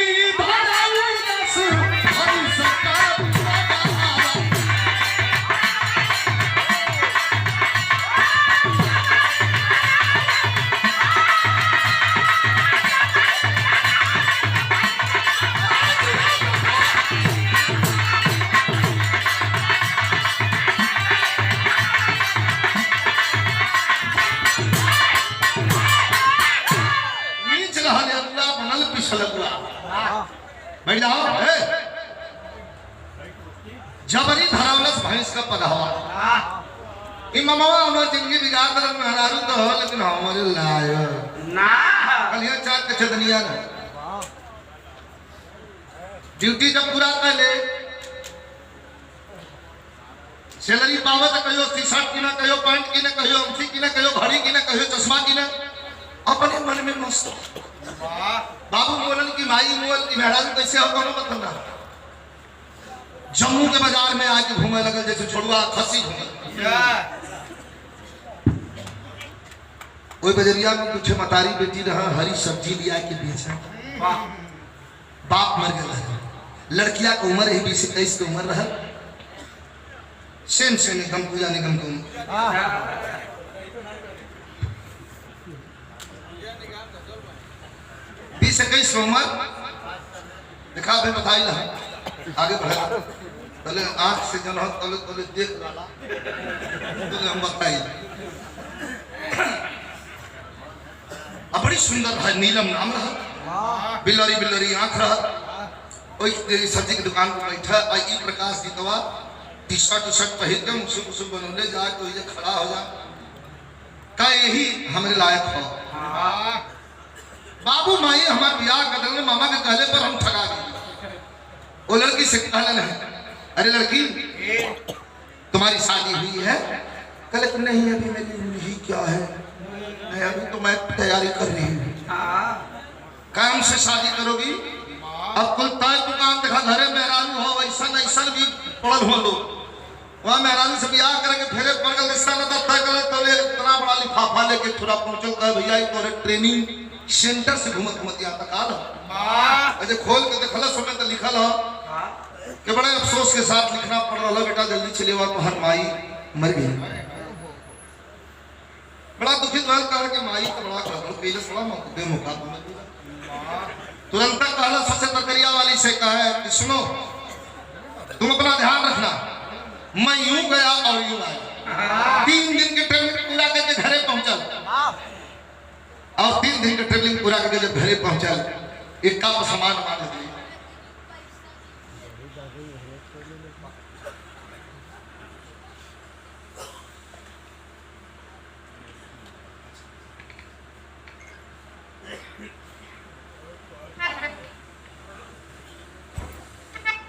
बैठ जाओ। जबरी धरावलस भैंस का पगहवा इमामवा हमर जिंदगी बिगाड़ दल मेहरारू तो हो, लेकिन हमरे लाय ना कलिया चार के छदनिया ना ड्यूटी जब पूरा कर ले सैलरी पावे तो कहियो टी-शर्ट की ना, कहियो पैंट की ना, कहियो अंगूठी की ना, कहियो घड़ी की ना, कहियो चश्मा की ना, अपने मन में मस्त। बाबू बोलन की माई मोल की मेहरारू कैसे हो कोनो बताना। जम्मू के बाजार में आके घूमे लगल जैसे छोड़ुआ खसी घूमे। कोई बजरिया में कुछ मतारी बेटी रहा, हरी सब्जी लिया के बेचा, बाप मर गया, लड़किया की उम्र ही 20-21 की उम्र रहा, सेम एकदम पूजा निगम को 20-21 की उम्र दिखा भाई बताई ना आगे बढ़ा पहले आंख से जन तले देख रहा तो हम बताई। अब बड़ी सुंदर है, नीलम नाम रहा, बिल्लरी बिल्लरी आंख रहा, वही सब्जी की दुकान पर बैठा आई प्रकाश गीतवा टी-शर्ट पहन के मुसुम बनौले जाए तो ये खड़ा हो जा का यही हमारे लायक हो। बाबू माई हमारे ब्याह कर मामा के कहले पर हम ठगा गए। वो लड़की से कहला नहीं, अरे लड़की तुम्हारी शादी हुई है? कहले तो नहीं अभी मेरी नहीं क्या है, नहीं अभी तो मैं तैयारी कर रही हूँ। काम से शादी करोगी? अब कुल ताज दुकान देखा घरे मेहरारू हो वैसा भी पड़ल हो लोग वहाँ मेहरारू से ब्याह करेंगे फेरे पड़ल रिश्ता न तय करे तो इतना बड़ा लिफाफा लेके थोड़ा पहुंचो कहे भैया तोरे ट्रेनिंग सेंटर से घूमत यहाँ तक आल अरे खोल के देखल समय तो लिखल हो कि बड़े अफसोस के साथ लिखना पड़ रहा बेटा जल्दी चले हुआ तो हर माई मर गई। बड़ा दुखित भल कहा कि माई तो बड़ा पहले थोड़ा मौका तुरंत कहला सबसे तकरिया वाली से कहा कि सुनो तुम अपना ध्यान रखना, मैं यूं गया और यूं आया। 3 दिन के ट्रेनिंग पूरा करके घरे पहुंचल और 3 दिन के ट्रेनिंग पूरा करके जब घरे पहुंचल एक का सामान मान लगे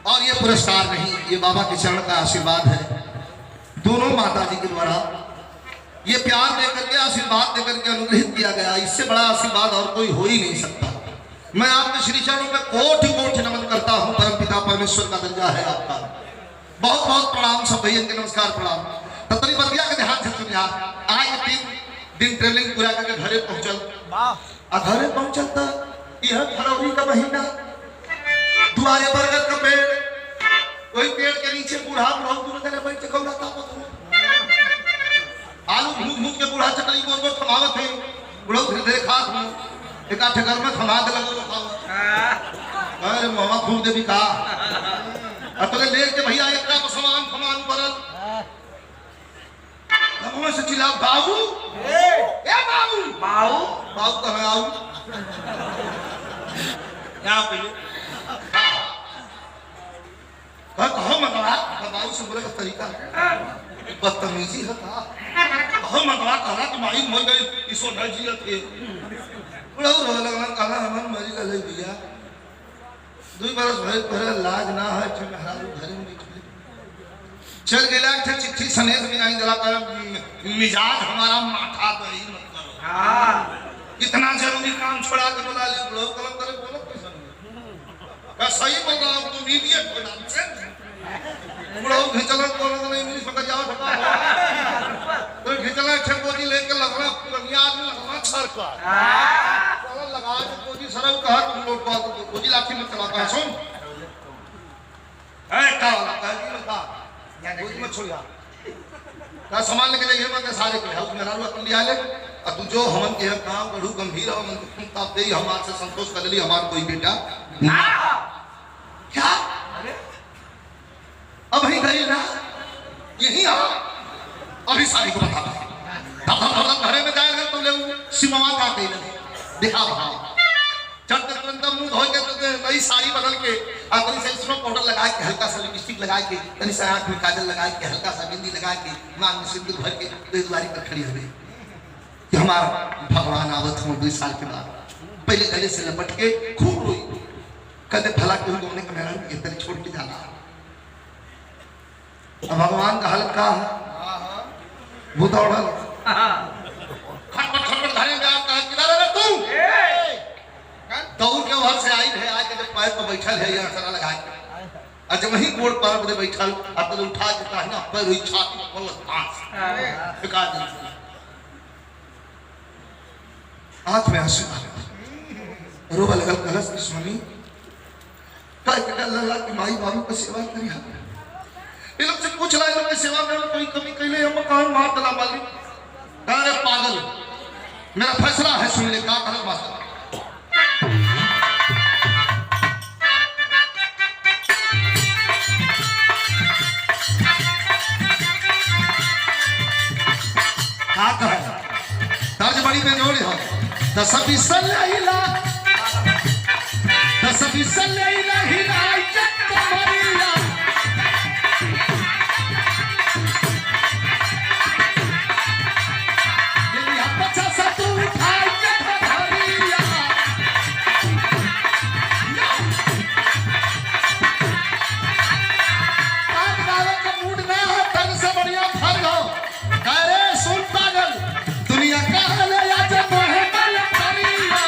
और ये पुरस्कार नहीं, ये बाबा के चरण का आशीर्वाद है। दोनों माता जी के द्वारा ये प्यार देकर के आशीर्वाद देकर के अनुग्रहित किया गया, इससे बड़ा आशीर्वाद और कोई हो ही नहीं सकता। मैं आपके श्री चरणों में कोटि नमन करता हूँ। परम पिता परमेश्वर का दर्जा है आपका। बहुत बहुत प्रणाम सब भैया के, नमस्कार प्रणाम। ततरी बतिया के ध्यान से सुनिया। आज 3 दिन ट्रेवलिंग पूरा करके घरे पहुंचल, घरे पहुंचल तो यह फरवरी का महीना, दुआरे बरगद का पेड़, वही पेड़ के नीचे बूढ़ा दूर जगह बैठ के आलू भूख के बूढ़ा चकली गोर थमावत है। बूढ़ो धीरे खात हूँ एक आठ घर में थमा दे लगो अरे मामा खूब देवी का अतले ले के भैया एक का सामान परल हम से चिल्ला बाबू ए बाबू कहां आऊं यहां पे कहो मंगवा बाबू से बोले का तरीका बदतमीजी है का हम मतवा कहला कि माई मर गई इसो न जियत के बड़ा रो लगला कहला हमन मरी गले भैया 2 बरस भइल पर लाज ना है छ मेहरारू घर में बैठे चल गेला थे चिट्ठी सनेस में नहीं जला कर मिजाज हमारा माथा दही मत करो हां इतना जरूरी काम छोड़ा के बुला ले बड़ो कलम करे बोलो कैसे का सही बोल रहा हूं तू मीडिया को नाम से बड़ो घिचला बोलो नहीं इंग्लिश में जाओ ठका तो घिचला छकोजी लेके लगला पुरनिया आदमी लगला छरका हां लगा के कोजी सरव कहा तुम लोग को कोजी लाठी में चला का सुन ए का वाला का जी लगा कोजी मत छोड़िया का सामान लेके जाइए मत सारे के हाउस में रारू अपन लिया ले और तू जो हमन के काम बड़ू गंभीर हो मन तब दे हमार से संतोष कर ली हमार कोई बेटा ना क्या अरे अब ही गई ना यही आ अभी सारी को बता तब घरे में जाएगा तो ले सिमवा का कही लगे देखा भाव जब तक तुरंत मुंह धो के तो नई साड़ी बदल के अपनी से स्नो पाउडर लगा के हल्का सा लिपस्टिक लगा के तनी सा आंख में काजल लगा के हल्का सा बिंदी लगा के मांग में सिंदूर भर के द्वारी पर खड़ी हो गई कि हमारा भगवान आवत हो 2 साल के बाद पहले गले से लपट के खूब रोई कदे भला क्यों तुमने मेरा इधर छोड़ के जाना भगवान का हल्का वो दौड़ा खटपट खटपट घरे में आप कहा किधर है तू दौड़ के वहां से आई है आज के पैर पर बैठल है यहाँ सरा लगा के और जब वही गोड़ पर पे बैठल अब तो उठा के कहा ना पैर हुई छाती पर पांच फेंका दे हाथ में आंसू रोवा लगल कलश की स्वामी काय के लल्ला की माई बाबू की सेवा करी हम ये लोग से पूछ ला ये लोग की सेवा में कोई कमी कैले हम कहां मार दला माली अरे पागल मेरा फैसला है सुन ले का कहल बात का कह तर्ज बड़ी पे जोड़ी हो तसबी सल्लैला हिला जग मरिया ये बच्चा सा तू उठाई के धरिया आज गावे का मूड ना हो तन से बढ़िया फल हो अरे सुन पागल दुनिया का ले या जब है मल करिया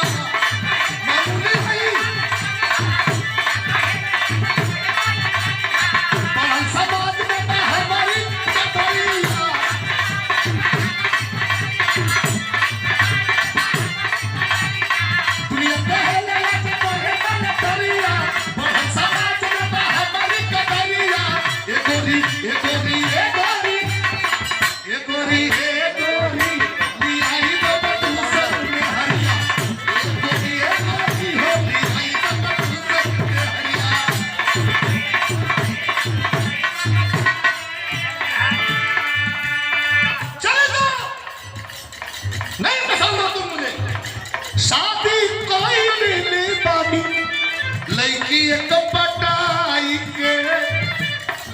मामूली नहीं बड़ा समाज में हमारी कटोरिया दुनिया का ले या जब है मल करिया बड़ा समाज में हमारी कटोरिया ये गोरी लियाई तो दूसर में हरिया ये गोरी हो लियाई तो दूसर में हरिया चले दो नहीं पसंद हो तुम मुझे शादी कोई मिली बाबी लड़की एक पटाई के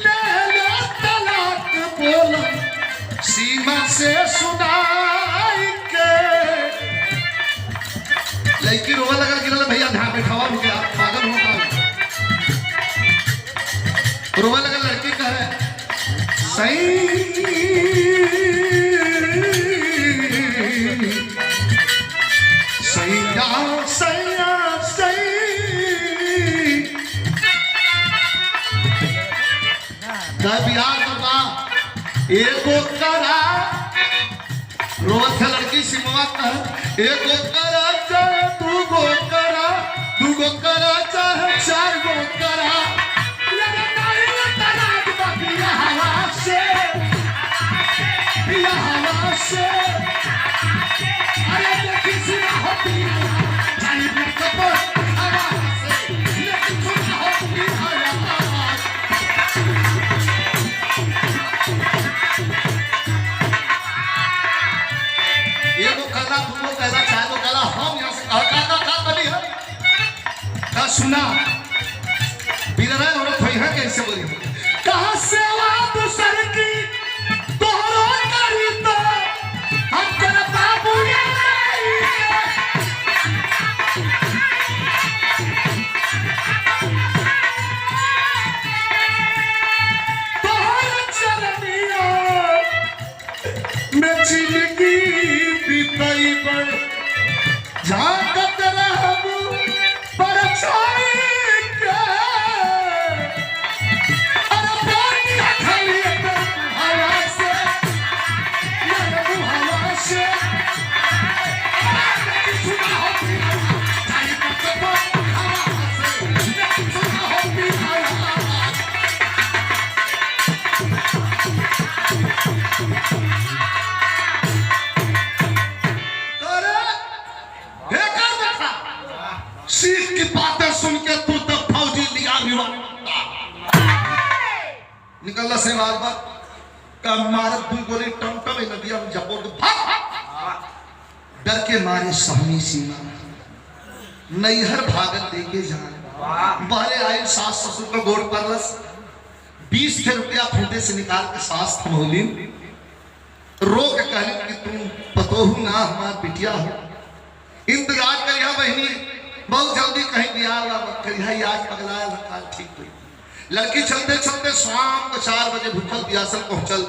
ले लो तलाक बोला सीमा से सुनाई के लड़की रोवा लगा कि भैया ध्यान बैठावा रुके आप पागल हो गए रोवा लगा लड़की का है सही बिहार का एको करा रोज लड़की सिमवा कर एको करा चाहे दू गो करा चाहे 4 गो करा हवा से अरे किसी ना होती सुना बिना औरत हुई है कैसे बोली कहा सेवा दूसर की तो बातें सुन के तू तो फौजी लिया निकल से मारत दुई गोली टमटम नदिया में जपोर डर के मारे सहनी सीमा नैहर भागत देके जान बहरे आए सास ससुर को गोड़ परलस 20 रुपया खूंटे से निकाल के सास थमोली रो के कहली कि तुम पतोहू ना हमार बिटिया हो इंतजार करिया बहनी बहुत जल्दी कहीं बियाह करिया आज पगलाया काल ठीक हुई लड़की चलते चलते शाम को 4 बजे भूखल बियासल पहुंचल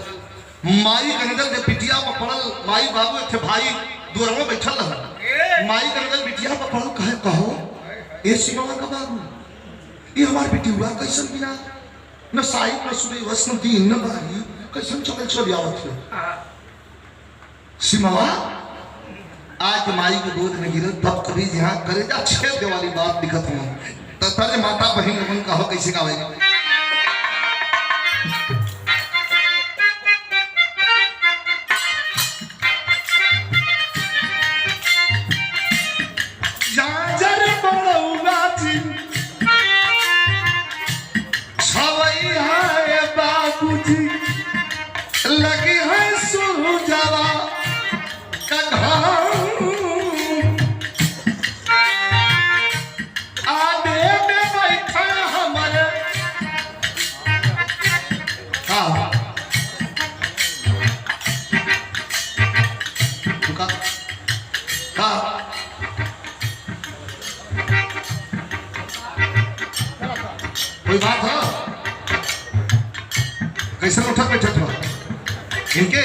माई के नजर जब बिटिया पर पड़ल माई बाबू थे भाई दूर में बैठल रहा माई के नजर बिटिया पर पड़ल कहे कहो ए सिमवा का बाबू ये हमार बेटी हुआ कैसन बिना न साहिब न सुबह वसन दिन न बारी कैसन चल आवत है सिमवा आज माई के गोद में गिरल तब कभी यहाँ करेजा छेद दे वाली बात दिखत हूँ तो तले माता बहन लोगन कहो कैसे गावेगा लगी है सुजावा आने में बैठा हमारे कोई बात हो कैसे उठा बैठा था इनके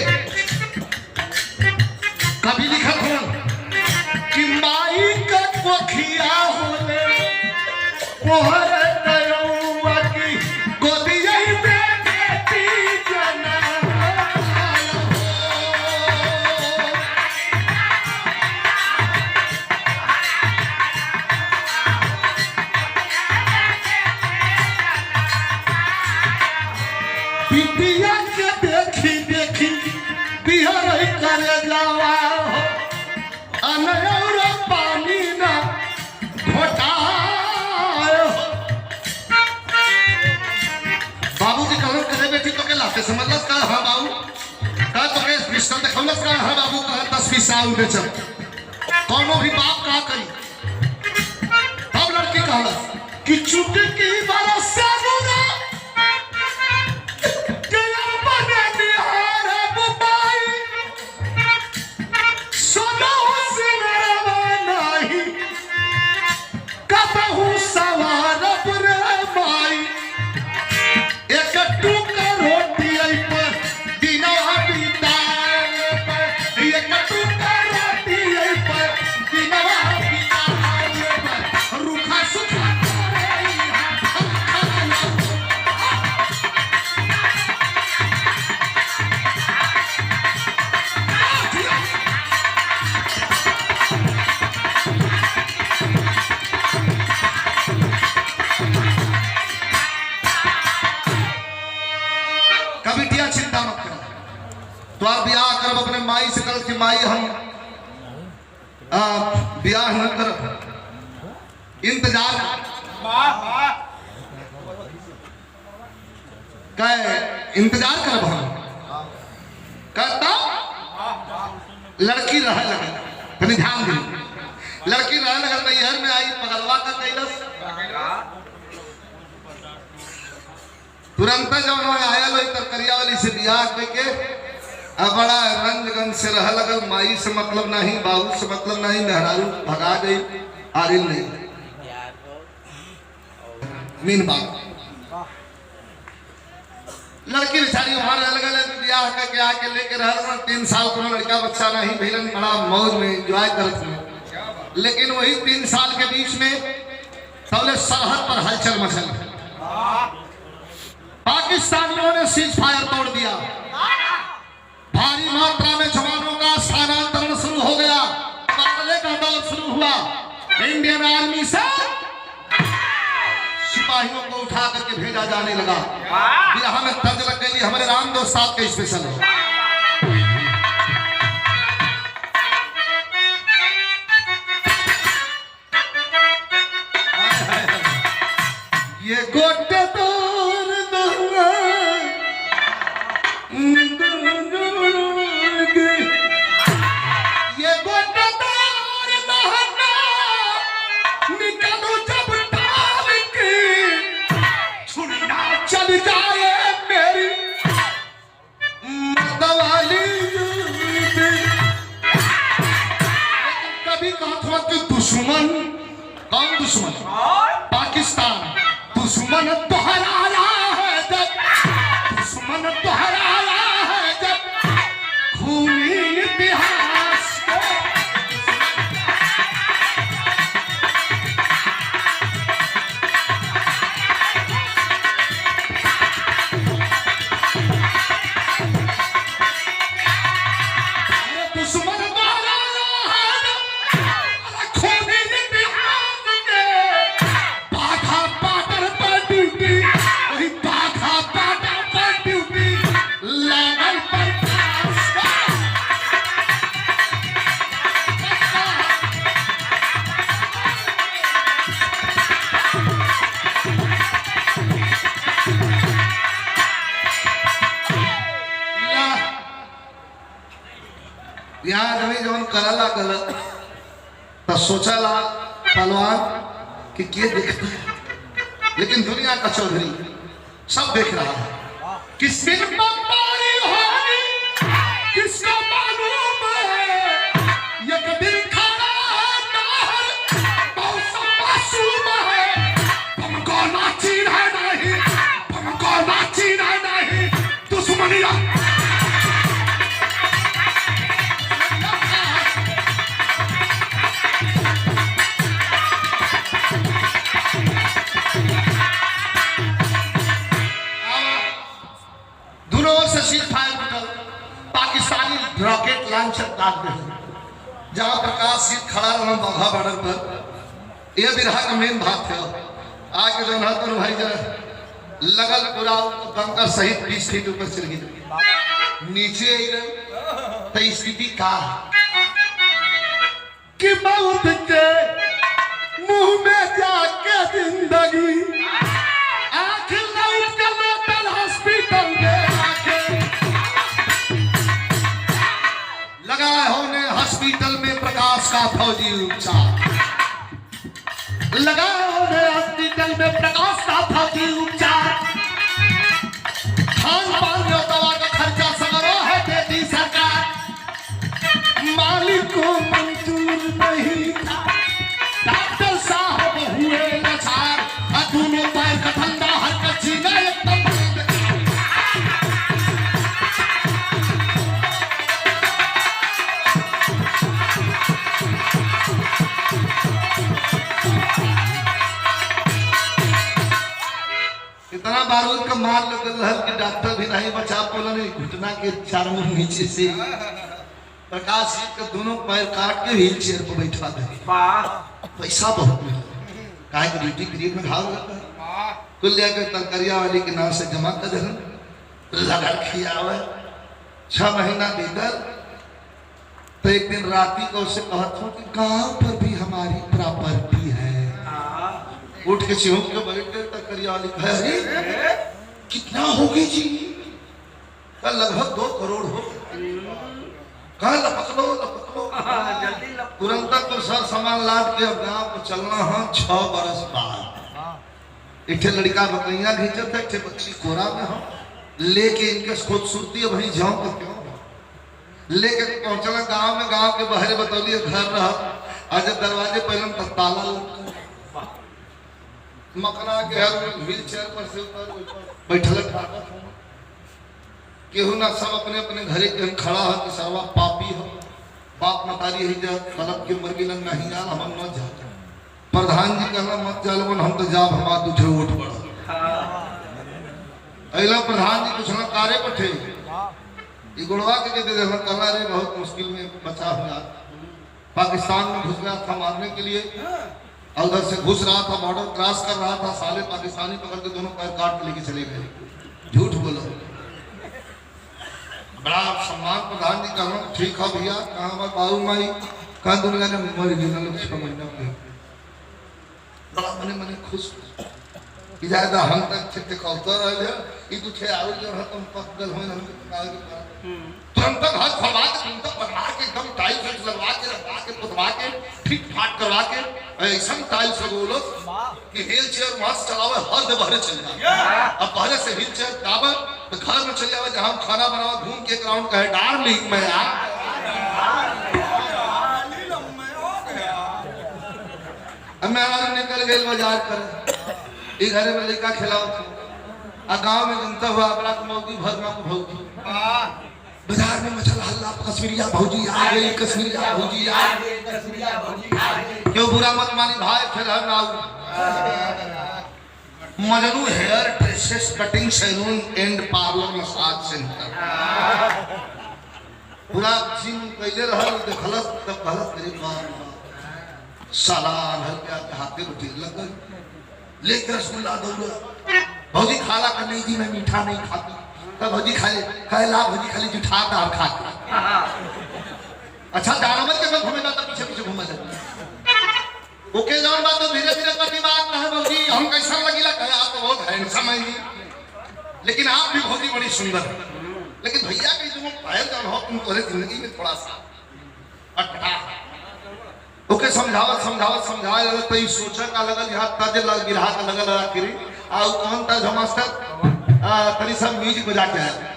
कभी लिखा था कि माई का कोखिया होले मोहर नयौआ की गोदिया में बेटी जना बिटिया के देखी देखी बिहर करे जावा अनौर पानी ना घोटाए बाबू जी कहल करे बेटी तो के लाते समझलस का हां बाबू का तो के पिस्टल देखलस का हां बाबू का 10-20 साल के चल कोनो भी बाप का करी अब लड़की कहलस कि चुटकी बरस से ना तो आप ब्याह करब अपने माई से कल की माई हम ब्याह न करब इंतजार इंतजार करब हम कहता लड़की रह लगल तनी ध्यान दी लड़की रह लगल नैहर में आई पगलवा का कैलस तुरंत जब आया लोई तरकरिया वाली से ब्याह करके अब बड़ा रंजगन से रह लगल माई से मतलब नहीं बाबू से मतलब नहीं मेहरारू भगा गई आरिल नहीं मीन बात लड़की बेचारी वहां रह लगल ब्याह करके आके लेके रह 3 साल को लड़का बच्चा नहीं भेलन बड़ा मौज में एंजॉय करत में लेकिन वही 3 साल के बीच में तौले सरहद पर हलचल मचल पाकिस्तानियों ने सीज फायर तोड़ दिया भारी मात्रा में जवानों का स्थानांतरण शुरू हो गया काफिले का दौर शुरू हुआ इंडियन आर्मी से सिपाहियों को उठा करके भेजा जाने लगा बिरहा में तर्ज लग गई हमारे राम दोस्त साहब के स्पेशल है ये गोटे तोर दहुआ ये गोटे तोर दहुआ निकलो जब टाल के छुड़िया चल जाए मेरी दवाली कभी कहा था कि दुश्मन कौन दुश्मन पाकिस्तान दुश्मन दोहराया है जब दुश्मन दोहराया है जब खूनी इतिहास दुश्मन दोहराया है खूनी इतिहास के बाघा पाटर पर ड्यूटी वही बाघा पाटर पर ड्यूटी लागल पर यहाँ जमी जवन करला गलत तो सोचला पहलवान कि के देखता है लेकिन दुनिया का चौधरी सब देख रहा है किस दिन बमबारी होगी किसको मालूम है ये कभी खड़ा नाहर मौसम मासूम है हमको नाचीन है नहीं हमको नाचीन है नहीं दुश्मनिया पाकिस्तानी रॉकेट लॉन्चर दाग दे जहां प्रकाश सिंह खड़ा रहा बघा बॉर्डर पर यह बिरहा का मेन बात है आगे जो ना तो भाई जरा लगल पूरा बंकर सहित 20 फीट ऊपर चल गई नीचे तो स्थिति का कि मौत के मुंह में जाके जिंदगी आखिर लौट कर मेंटल हॉस्पिटल में लगा होने हॉस्पिटल में प्रकाश का फौजी उपचार लगा होने हॉस्पिटल में प्रकाश का फौजी उपचार खान पान और दवा का खर्चा समारोह है देती सरकार मालिक को मंजूर नहीं था डॉक्टर साहब हुए लाचार दोनों पैर का ठंडा हरकत जीना एकदम इतना बारूद का मार लग रहा कि डॉक्टर भी नहीं बचा पाला नहीं घुटना के चारों नीचे से प्रकाश जी के दोनों पैर काट के व्हील चेयर पर बैठा दे पैसा बहुत मिला काहे कि ड्यूटी पीरियड में घाव लगता है कुल लेकर तरकरिया वाली के नाम से जमा कर दे लगा खियावे 6 महीना भीतर तो एक दिन राती को उसे कहत हूँ कि गांव पर भी हमारी प्रॉपर्टी है उठ के चिहुक के बैठे तक करिया वाली कहे कितना होगी जी कल लगभग 2 करोड़ हो कहा लपक लो जल्दी तुरंत तो सर सामान लाद के अब गाँव को चलना है 6 बरस बाद एक लड़का बकरियां खींचत है एक बच्ची कोरा में हो लेके इनके खूबसूरती वही जाऊं पर क्यों लेके पहुंचना गांव में गांव के बहरे बतौलिए घर रहा आज दरवाजे पहले तक ताला मकना के व्हील चेयर पर से ऊपर बैठल केहू ना सब अपने अपने घरे के खड़ा है कि सर्वा पापी हो बाप मतारी ही जा फलक के मर्गी लंग नहीं जान हम न जा प्रधान जी कहला मत जालवन हम तो जाब हमार दूठे वोट पड़ा अइला प्रधान जी कुछ ना कारे पठे ये गुड़वा के दे देना कहला रे बहुत मुश्किल में बचा हुआ पाकिस्तान में घुस गया था मारने के लिए उधर से घुस रहा था बॉर्डर क्रॉस कर रहा था साले पाकिस्तानी पकड़ के दोनों पैर काट के लेके चले गए झूठ बोलो बड़ा सम्मान प्रधान जी कहना ठीक है भैया कहाँ हमारे बाबू माई कहाँ दुनिया ने मर गई ना लोग 6 महीना में बड़ा मने मने खुश ज्यादा हम तक छिटे कौतर रहले ई तू छे आउ जो हम पकल होई हम तुरंत हाथ फरवा के तुरंत बनवा के एकदम टाइट फिट लगवा के रखवा के पुतवा के ठीक ठाक करवा के ऐसा टाइल्स लगोलो कि व्हील चेयर मस्त चलावे हर दे बहरे चल जा अब बहरे से व्हील चेयर दाबा तो घर में चले जावे जहां खाना बनावा घूम के ग्राउंड कहे डार्लिंग मैं आ अब मैं आज निकल गई बाजार कर ई घरे में लड़का खिलाओ आ गांव में जनता हुआ अपना मौगी भरमा को भौजी बाजार में मचल हल्ला कश्मीरिया भौजी आ गई कश्मीरिया भौजी आ गई कश्मीरिया भौजी आ गई क्यों बुरा मत मानी भाई फिर हम आओ Majnu hair dresses cutting salon and parlour massage centre पूरा सीन कैले रहल देखलस तब गलत मेरी बात साला घर के हाथे उठी लगन लेकर रसगुल्ला दौड़ा भौजी खाला का नहीं जी मैं मीठा नहीं खाती तब भौजी खाए कहे ला भौजी खाली जुठा दाल खा अच्छा जानवर के सब घूमेगा तो पीछे पीछे घूमा जाता ओके जान बात तो धीरे धीरे कर दिमाग ना है भौजी हम कैसा लगीला कहे आप तो बहुत हैंडसम है जी लेकिन आप भी भौजी बड़ी सुंदर लेकिन भैया के जो पायल जान हो तुम तुम्हारे जिंदगी में थोड़ा सा अटका ओके समझावत समझावत समझाए लगे तो सोचा का लगल यहाँ तज लग गिरा का लगल आखिरी आ कौन तज मास्टर तरी सब म्यूजिक बजा के आया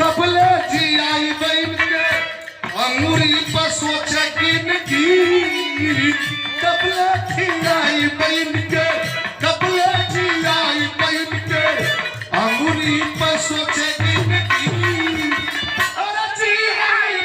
कबले जी आई बैन के अंगूरी पर सोचे की कबले खिलाई बैन के कबले खिलाई बैन के अंगूरी पर सोचे अरे जी आई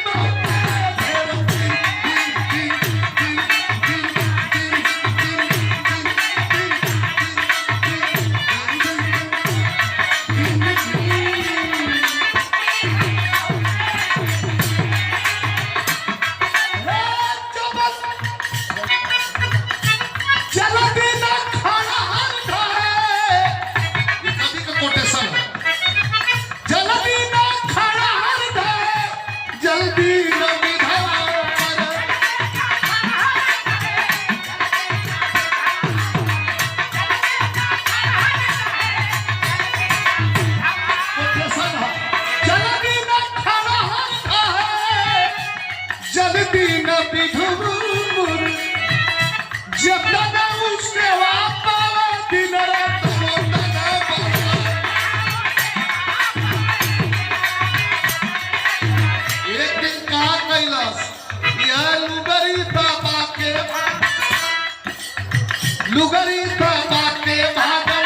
लुगरी दबा के भागल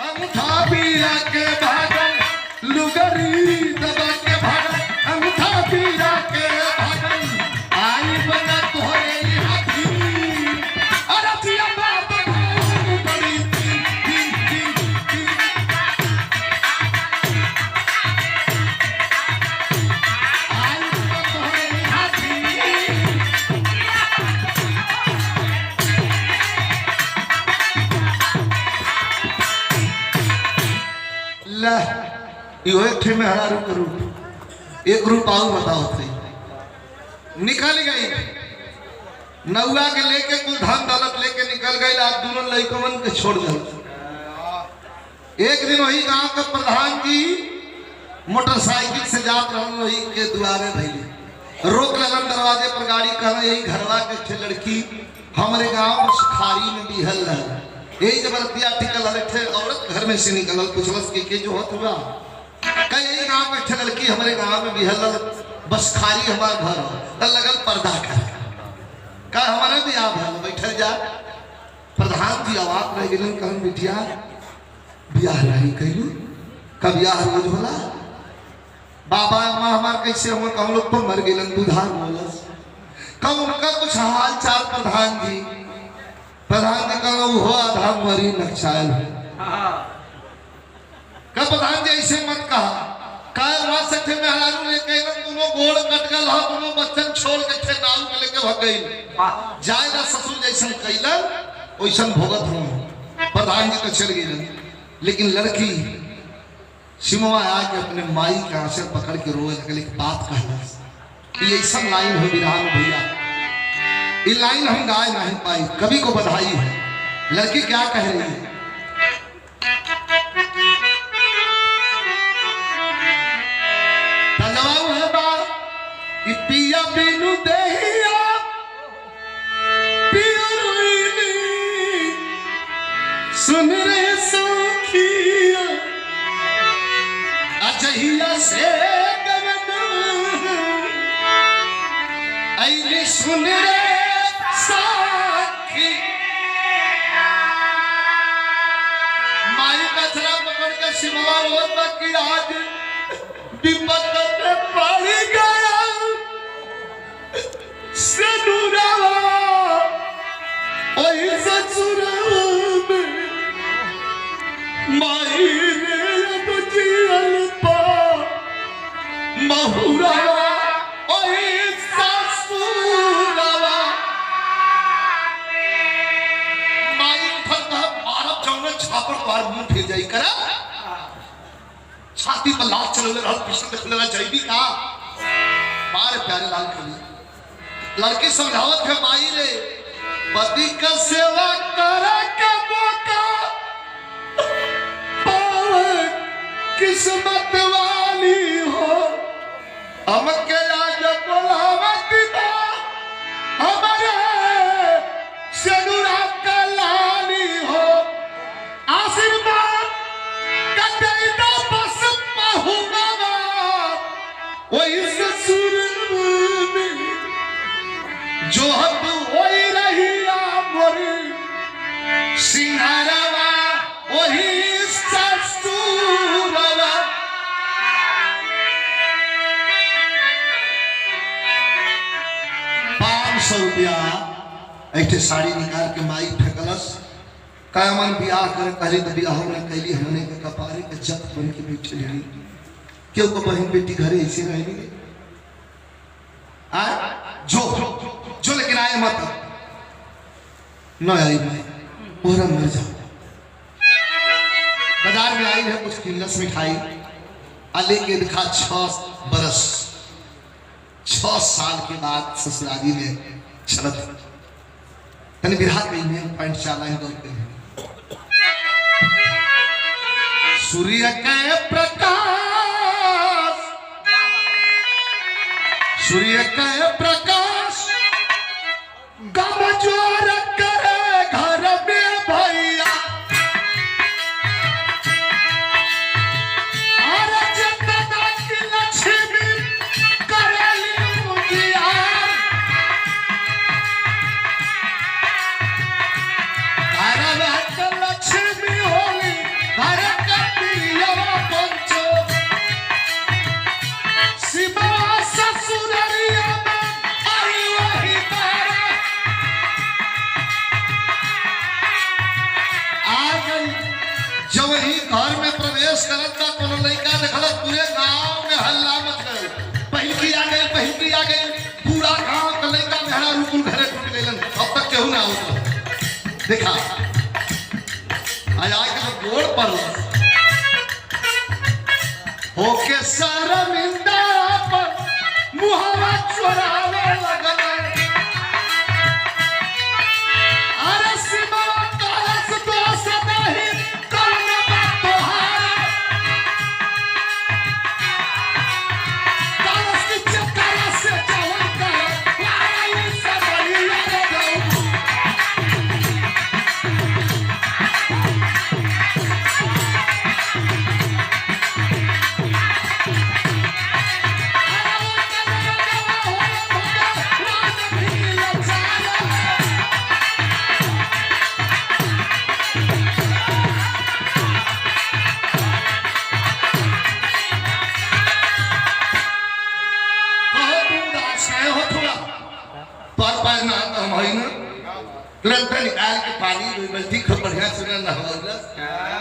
अंगूठा पीरा के भागल लुगरी दबा के भागल अंगूठा पीरा के भागल आई बना तोहरे हाथी अरे पिया बाबा बड़ी आई बना तोहरे हाथी यो एक थे में हरा रूप एक ग्रुप आऊ बताओ थे निकल गई नौआ के लेके कुल धन दौलत लेके निकल गई आज दोनों लड़कों के छोड़ दे एक दिन वही गांव का प्रधान जी मोटरसाइकिल से जात रहा वही के द्वारे भैया रोक लगन दरवाजे पर गाड़ी कहना यही घरवा के लड़की हमारे गांव में सुखारी में बिहल रहा यही जबरतिया टिकल थे औरत घर में से निकल पूछलस के जो होत हुआ कई यही गांव में थे लड़की हमारे गांव में बिहल बस खाली हमारा घर हो तो लगल पर्दा कर का हमारे भी आप है बैठे जा प्रधान जी आवाज रह गए कहन बिटिया ब्याह नहीं कहियो का ब्याह रोज होला बाबा अम्मा हमार कैसे हम कहूं लोग तो मर गए दुधार बोलस कब उनका कुछ हाल चाल प्रधान जी कहना वो आधा मरी नक्शाल का प्रधान जी ऐसे मत कहा काय वहां से थे मेहरारू लेके दोनों गोड़ कट गल हो दोनों बच्चन छोड़ के थे नाव के लेके भाग गई जायदा ससुर जैसन कैलन वैसन भोगत हूं प्रधान जी तो चल गई लेकिन लड़की सिमवा आके अपने माई के आंचल पकड़ के रोए लगल। एक बात कहला, ये ऐसा लाइन हो विराह में भैया, ये लाइन हम गाय नहीं पाई, कवि को बधाई है। लड़की क्या कह रही है? जवाब है बात कि पिया बिनु देहिया पिया रोइली, सुन रे सखिया अजहिया से ऐली, सुन रे सखी। माई कचरा पकड़ के सिमवा रोता कि आज विपत में पड़ गया सनुरावा, ओही ससुरावा में माई ने बुझियल पा महुरावा, ओही ससुरावा। माई उठल कहा मारब जौने छापर पार मुंह फिर जाई करा, छाती पर लाल चलने रहल, पीछे से खुलेला जाइबी का मारे प्यारे लाल खली। लड़की समझावत है माई रे, पति का सेवा करे के मौका पावे किस्मत वाली हो, हमके आज बोलावत ना हमारे सनुरा का लाली हो, आशीर्वाद का दे दो बस महुआवा, वही ससुर में जो हद वही रही मोरी सिंगारवा, वही ससुरवा। 500 रुपया ऐसे साड़ी निकाल के माई फेंकलस। कामन बियाह कर कहली तो बियाह में कैली, हमने के कपारे के जत बन के बैठे रही। क्यों को बहन बेटी घरे ऐसे रहेंगे आ जो लेकिन आए मत न आई मैं पूरा मर जाओ। बाजार में आई है कुछ किल्लस मिठाई अले के दिखा 6 साल के बाद ससुराली में चलत तने बिरहा में पॉइंट चाला है दौड़ते हैं। सूर्य के प्रकाश, सूर्य के प्रकाश गमजोर करे घर में भैया, और जितना की लक्ष्मी करेली उजियार, घर में लक्ष्मी होली घर का प्रिया पंचो, शिवा ससुररिया में आई वही तारा आ गई। जब ही घर में प्रवेश करत का कोनो लड़का देखल पूरे गांव में हल्ला मच गए, पहिलकी आ गई, पहिलकी आ गई, पूरा गांव का लड़का मेहरा रुकुल घरे टूट गइलन। अब तक केहू ना होत देखा आया के गोड़ पर होके शर्मिंदा पर मुहावा चोरावे लगल। अरे सिमवा कालस दोष नहीं कौन बात तोहार, कालस की चक्कर से जवन करे आई सब बलिया दऊ। निकाल के पानी गलती खूब बढ़िया से नहवालस,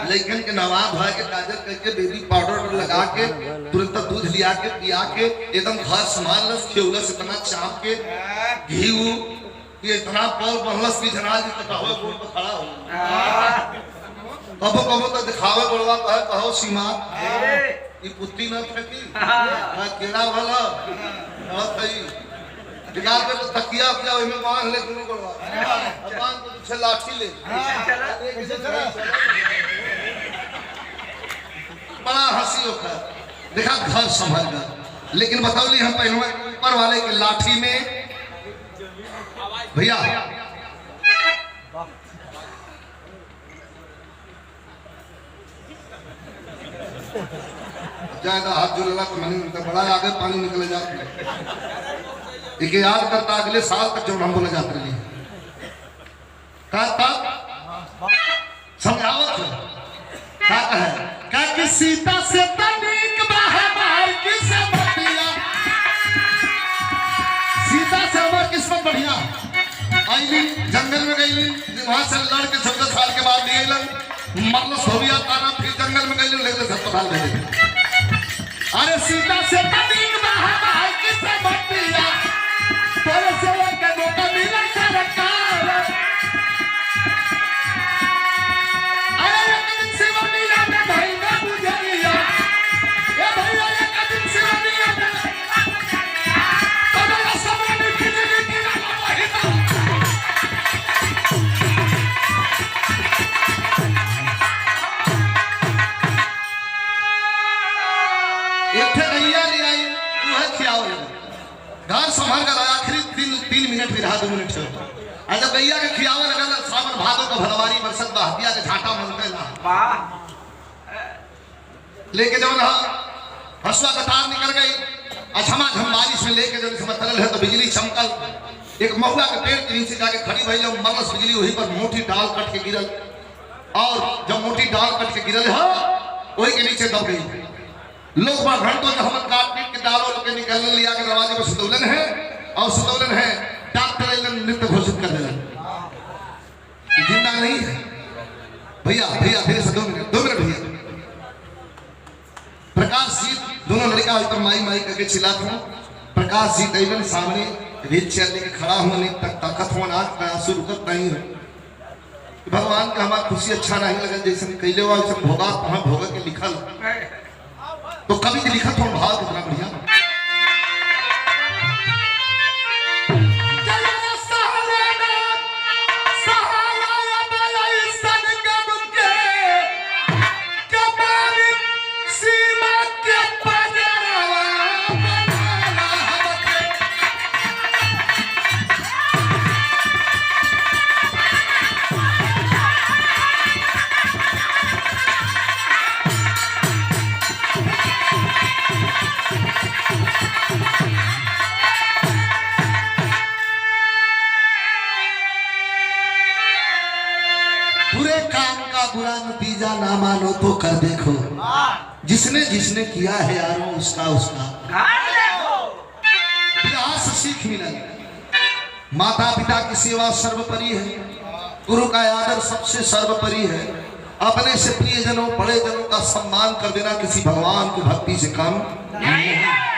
लेकिन के नवा धोए के काजल करके बेबी पाउडर लगा के तुरंत दूध लिया के पिया के एकदम घर संभालस, खियौलस इतना चाप के घी ये इतना पल बनलस कि जनाल जी कटावे गोड़ पर खड़ा हो। कबो कबो तो दिखावे बड़वा कहो सीमा ई पुत्ती न फेंकी हां केड़ा भला और थई निकाल के तो तकिया क्या ओमे बांध ले दोनों बड़वा बांध के पीछे लाठी ले बड़ा हंसी होकर देखा घर संभल गया। लेकिन बतौली हम पहले ऊपर वाले के लाठी में भैया ज्यादा हाथ जोड़ेगा तो मैंने तो बड़ा आगे पानी निकल जाता है। याद करता अगले साल तक जब हम बोले जाते रहे समझावत का कि सीता से तनिक बाहर की समतिया सीता से हमार किस्मत बढ़िया आईली जंगल में गईली वहां से लड़ के 14 साल के बाद लिए मतलब सोविया तारा फिर जंगल में गईली लेके अस्पताल में गई। अरे सीता से तनिक बाहर की समतिया तोरे सेवा के मौका मिला सरकार अरे एक दिन शिवनिया में भाई ना बुझलिया ए भैया एक दिन शिवनिया में तोरा सब ने खिचड़ी गिरा वही इथे गैया ले आई तू है खियाओ घर संभाल कर आखिरी 3 मिनट भी रहा 2 मिनट से आज जब गैया के खियावे लगा सावन भादो का भरवारी बरसत बा हदिया के झाटा मनते ना वाह लेके जब ना हसुआ का तार निकल गई अछमा झम बारिश में लेके जब समय तरल है तो बिजली चमकल एक महुआ के पेड़ के नीचे जाके खड़ी भई जब मरलस बिजली वहीं पर मोटी डाल कट के गिरल और जब मोटी डाल कट के गिरल है वही के नीचे दब गई। लोग बार घंटों जो हम काट पीट के डालो के निकलने लिया के दरवाजे पर सुतौलन है और सुतौलन है डॉक्टर नृत्य घोषित कर देना जिंदा नहीं है। भैया भैया फिर से 2 मिनट भैया प्रकाश जी दोनों लड़का ऊपर माई माई करके चिल्लाते हूँ। प्रकाश जी दैवन सामने रेत चेयर लेके खड़ा होने तक ताकत होना आंख का आंसू रुकत नहीं है। भगवान का हमारा खुशी अच्छा नहीं लगा जैसे कैले हुआ भोगा वहां भोगा के लिखल तो कभी के लिखा तो भाव कितना बढ़िया बुरा नतीजा ना मानो तो कर देखो जिसने जिसने किया है यारो उसका प्रयास सीख मिला। माता पिता की सेवा सर्वोपरि है गुरु का आदर सबसे सर्वोपरि है। अपने से प्रियजनों बड़े जनों का सम्मान कर देना किसी भगवान की भक्ति से कम नहीं।